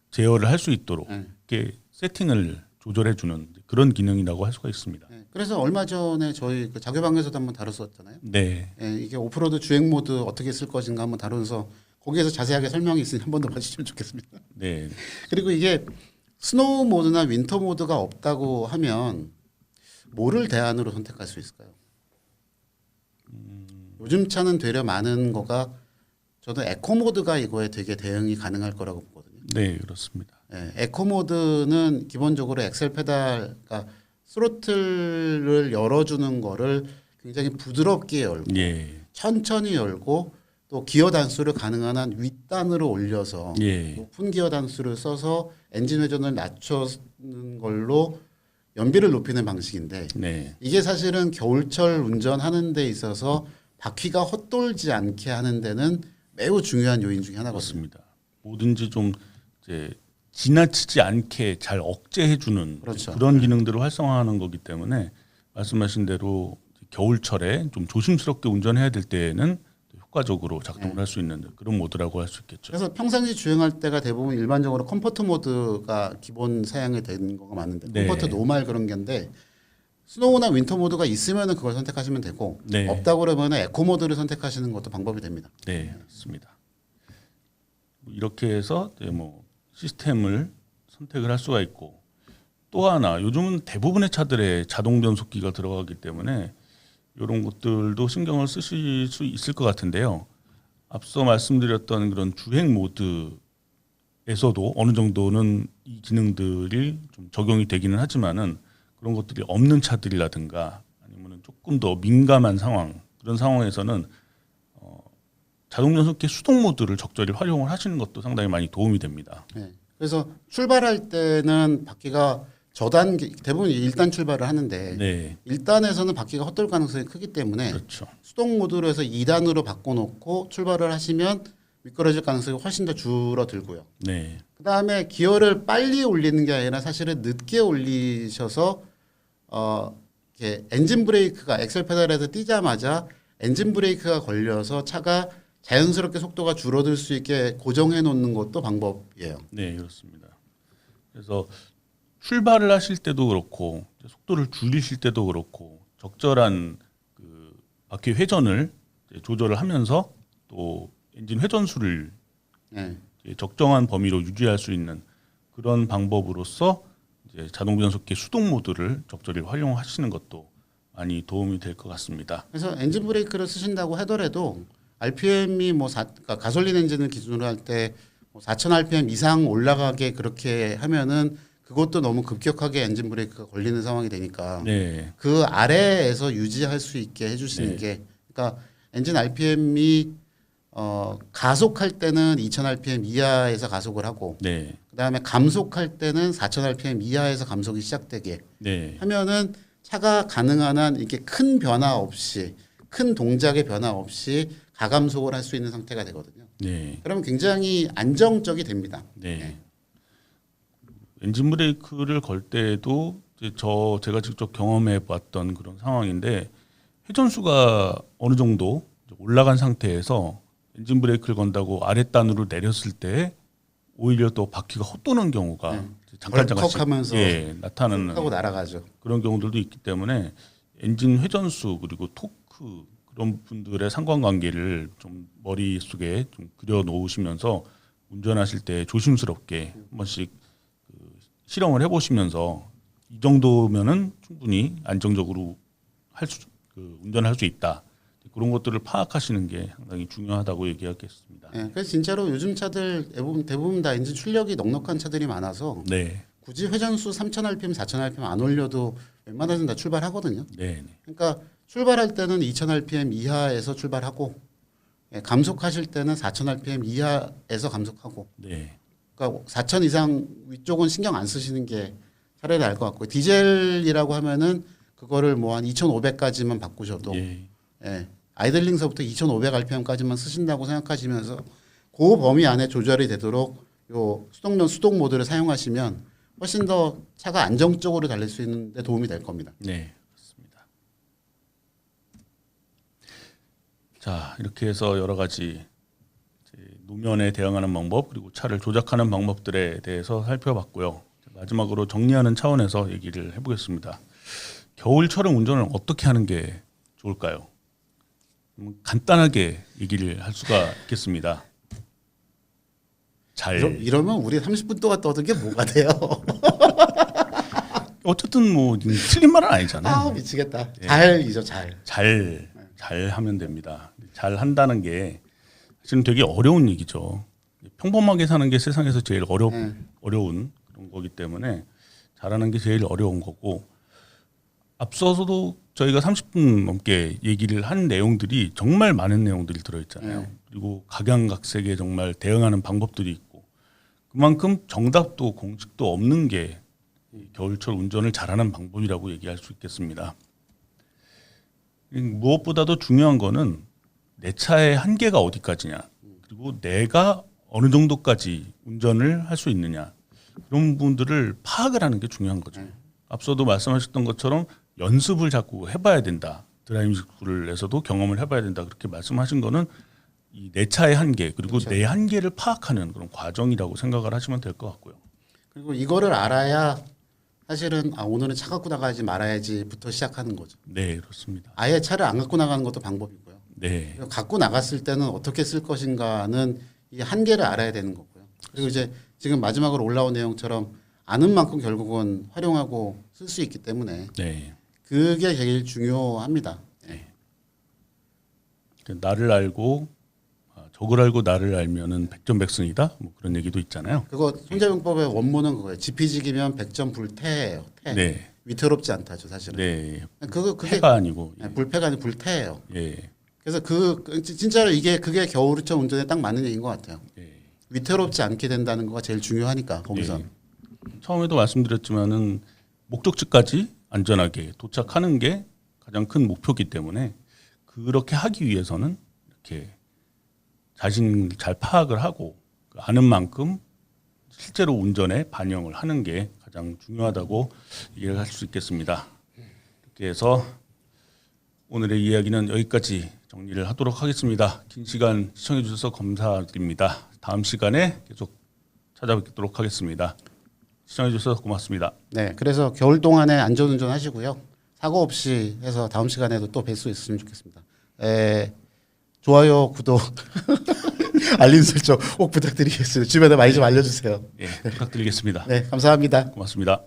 제어를 할 수 있도록 이렇게 세팅을 조절해주는 그런 기능이라고 할 수가 있습니다. 네. 그래서 얼마 전에 저희 그 자교방에서도 한번 다뤘었잖아요. 네, 예, 이게 오프로드 주행 모드 어떻게 쓸 것인가 한번 다루면서 거기에서 자세하게 설명이 있으니 한 번 더 봐주시면 좋겠습니다. 네, 그리고 이게 스노우 모드나 윈터 모드가 없다고 하면 뭐를 대안으로 선택할 수 있을까요? 요즘 차는 되려 많은 거가 저도 에코 모드가 이거에 되게 대응이 가능할 거라고 보거든요. 네, 그렇습니다. 예, 에코 모드는 기본적으로 엑셀 페달, 그러니까 스로틀을 열어주는 거를 굉장히 부드럽게 열고 예, 천천히 열고 또 기어 단수를 가능한 한 윗단으로 올려서 예, 높은 기어 단수를 써서 엔진 회전을 낮추는 걸로 연비를 높이는 방식인데 네, 이게 사실은 겨울철 운전하는 데 있어서 바퀴가 헛돌지 않게 하는 데는 매우 중요한 요인 중에 하나거든요. 그렇습니다. 뭐든지 좀 이제 지나치지 않게 잘 억제해주는 그렇죠. 그런 기능들을 활성화하는 거기 때문에 말씀하신 대로 겨울철에 좀 조심스럽게 운전해야 될 때에는 효과적으로 작동을 할 수 있는 그런 모드라고 할 수 있겠죠. 그래서 평상시 주행할 때가 대부분 일반적으로 컴포트 모드가 기본 사양이 되는 거가 맞는데 네. 컴포트 노멀 그런 게인데 스노우나 윈터 모드가 있으면은 그걸 선택하시면 되고 네. 없다고 그러면 에코 모드를 선택하시는 것도 방법이 됩니다. 네, 맞습니다. 이렇게 해서 이제 뭐 시스템을 선택을 할 수가 있고 또 하나 요즘은 대부분의 차들에 자동 변속기가 들어가기 때문에 이런 것들도 신경을 쓰실 수 있을 것 같은데요. 앞서 말씀드렸던 그런 주행 모드에서도 어느 정도는 이 기능들이 좀 적용이 되기는 하지만은 그런 것들이 없는 차들이라든가 아니면은 조금 더 민감한 상황 그런 상황에서는 자동 변속기 수동 모드를 적절히 활용을 하시는 것도 상당히 많이 도움이 됩니다. 네. 그래서 출발할 때는 바퀴가 대부분 1단 출발을 하는데 네, 1단에서는 바퀴가 헛돌 가능성이 크기 때문에 그렇죠. 수동 모드로 해서 2단으로 바꿔놓고 출발을 하시면 미끄러질 가능성이 훨씬 더 줄어들고요. 네, 그다음에 기어를 빨리 올리는 게 아니라 사실은 늦게 올리셔서 이렇게 엔진 브레이크가 엑셀 페달에서 뛰자마자 엔진 브레이크가 걸려서 차가 자연스럽게 속도가 줄어들 수 있게 고정해 놓는 것도 방법이에요. 네, 그렇습니다. 그래서 출발을 하실 때도 그렇고 속도를 줄이실 때도 그렇고 적절한 그 바퀴 회전을 이제 조절을 하면서 또 엔진 회전수를 네. 이제 적정한 범위로 유지할 수 있는 그런 방법으로서 이제 자동 변속기 수동 모드를 적절히 활용하시는 것도 많이 도움이 될 것 같습니다. 그래서 엔진 브레이크를 쓰신다고 하더라도 RPM이 그러니까 가솔린 엔진을 기준으로 할 때 4,000 RPM 이상 올라가게 그렇게 하면은 그것도 너무 급격하게 엔진 브레이크가 걸리는 상황이 되니까 네, 그 아래에서 유지할 수 있게 해주시는 네. 게 그러니까 엔진 RPM이 가속할 때는 2,000 RPM 이하에서 가속을 하고 네, 그다음에 감속할 때는 4,000 RPM 이하에서 감속이 시작되게 네, 하면은 차가 가능한 한 이렇게 큰 변화 없이 큰 동작의 변화 없이 가감속을 할 수 있는 상태가 되거든요. 네, 그러면 굉장히 안정적이 됩니다. 네. 엔진 브레이크를 걸 때에도 제가 직접 경험해 봤던 그런 상황인데 회전수가 어느 정도 올라간 상태에서 엔진 브레이크를 건다고 아랫단으로 내렸을 때 오히려 또 바퀴가 헛도는 경우가 잠깐씩 벌컥하면서 나타나는 하고 날아가죠. 그런 경우들도 있기 때문에 엔진 회전수 그리고 토크 그런 분들의 상관관계를 좀 머릿속에 좀 그려 놓으시면서 운전하실 때 조심스럽게 한 번씩 실험을 해보시면서 이 정도면은 충분히 안정적으로 운전할 수 있다. 그런 것들을 파악하시는 게 상당히 중요하다고 얘기하겠습니다. 네, 그래서 진짜로 요즘 차들 대부분 다 엔진 출력이 넉넉한 차들이 많아서 네. 굳이 회전수 3,000rpm, 4,000rpm 안 올려도 웬만해서는 다 출발하거든요. 네. 그러니까 출발할 때는 2,000rpm 이하에서 출발하고 감속하실 때는 4,000rpm 이하에서 감속하고 네. 그러니까 4,000 이상 위쪽은 신경 안 쓰시는 게 차라리 나을 것 같고 디젤이라고 하면은 그거를 뭐 한 2,500까지만 바꾸셔도 예, 아이들링서부터 2,500rpm까지만 쓰신다고 생각하시면서 그 범위 안에 조절이 되도록 요 수동 모드를 사용하시면 훨씬 더 차가 안정적으로 달릴 수 있는 데 도움이 될 겁니다. 네, 그렇습니다. 자, 이렇게 해서 여러 가지 노면에 대응하는 방법 그리고 차를 조작하는 방법들에 대해서 살펴봤고요. 마지막으로 정리하는 차원에서 얘기를 해보겠습니다. 겨울철은 운전을 어떻게 하는 게 좋을까요? 간단하게 얘기를 할 수가 있겠습니다. 이러면 우리 30분 동안 떠든 게 뭐가 돼요? 어쨌든 뭐 틀린 말은 아니잖아요. 아 미치겠다. 잘이죠 잘. 잘 하면 됩니다. 잘 한다는 게 사실은 되게 어려운 얘기죠. 평범하게 사는 게 세상에서 제일 어려운 그런 거기 때문에 잘하는 게 제일 어려운 거고 앞서서도 저희가 30분 넘게 얘기를 한 내용들이 정말 많은 내용들이 들어있잖아요. 그리고 각양각색의 정말 대응하는 방법들이 있고 그만큼 정답도 공식도 없는 게 겨울철 운전을 잘하는 방법이라고 얘기할 수 있겠습니다. 무엇보다도 중요한 거는 내 차의 한계가 어디까지냐 그리고 내가 어느 정도까지 운전을 할 수 있느냐 그런 부분들을 파악을 하는 게 중요한 거죠. 앞서도 말씀하셨던 것처럼 연습을 자꾸 해봐야 된다. 드라이빙 스쿨에서도 경험을 해봐야 된다. 그렇게 말씀하신 거는 이 내 차의 한계 그리고 그렇죠. 내 한계를 파악하는 그런 과정이라고 생각을 하시면 될 것 같고요. 그리고 이거를 알아야 사실은 오늘은 차 갖고 나가지 말아야지부터 시작하는 거죠. 네, 그렇습니다. 아예 차를 안 갖고 나가는 것도 방법이고요. 네. 갖고 나갔을 때는 어떻게 쓸 것인가는 이 한계를 알아야 되는 거고요. 그리고 이제 지금 마지막으로 올라온 내용처럼 아는 만큼 결국은 활용하고 쓸 수 있기 때문에 네. 그게 제일 중요합니다. 네. 나를 알고 적을 알고 나를 알면은 백전백승이다. 뭐 그런 얘기도 있잖아요. 그거 손자병법의 원문은 그거예요. 지피지기면 백전 불태예요. 태. 네. 위태롭지 않다죠, 사실은. 네. 그게 패가 아니고. 불패가 아니고 불태예요. 예. 그래서 진짜로 그게 겨울철 운전에 딱 맞는 얘기인 것 같아요. 예. 위태롭지 않게 된다는 거가 제일 중요하니까 거기서. 예. 처음에도 말씀드렸지만은 목적지까지 안전하게 도착하는 게 가장 큰 목표이기 때문에 그렇게 하기 위해서는 이렇게 자신을 잘 파악을 하고 아는 만큼 실제로 운전에 반영을 하는 게 가장 중요하다고 이해를 할 수 있겠습니다. 이렇게 해서 오늘의 이야기는 여기까지 정리를 하도록 하겠습니다. 긴 시간 시청해 주셔서 감사드립니다. 다음 시간에 계속 찾아뵙도록 하겠습니다. 시청해 주셔서 고맙습니다. 네, 그래서 겨울 동안에 안전운전 하시고요. 사고 없이 해서 다음 시간에도 또 뵐 수 있으면 좋겠습니다. 좋아요, 구독, 알림 설정 꼭 부탁드리겠습니다. 주변에 많이 좀 알려주세요. 예, 부탁드리겠습니다. 네, 감사합니다. 고맙습니다.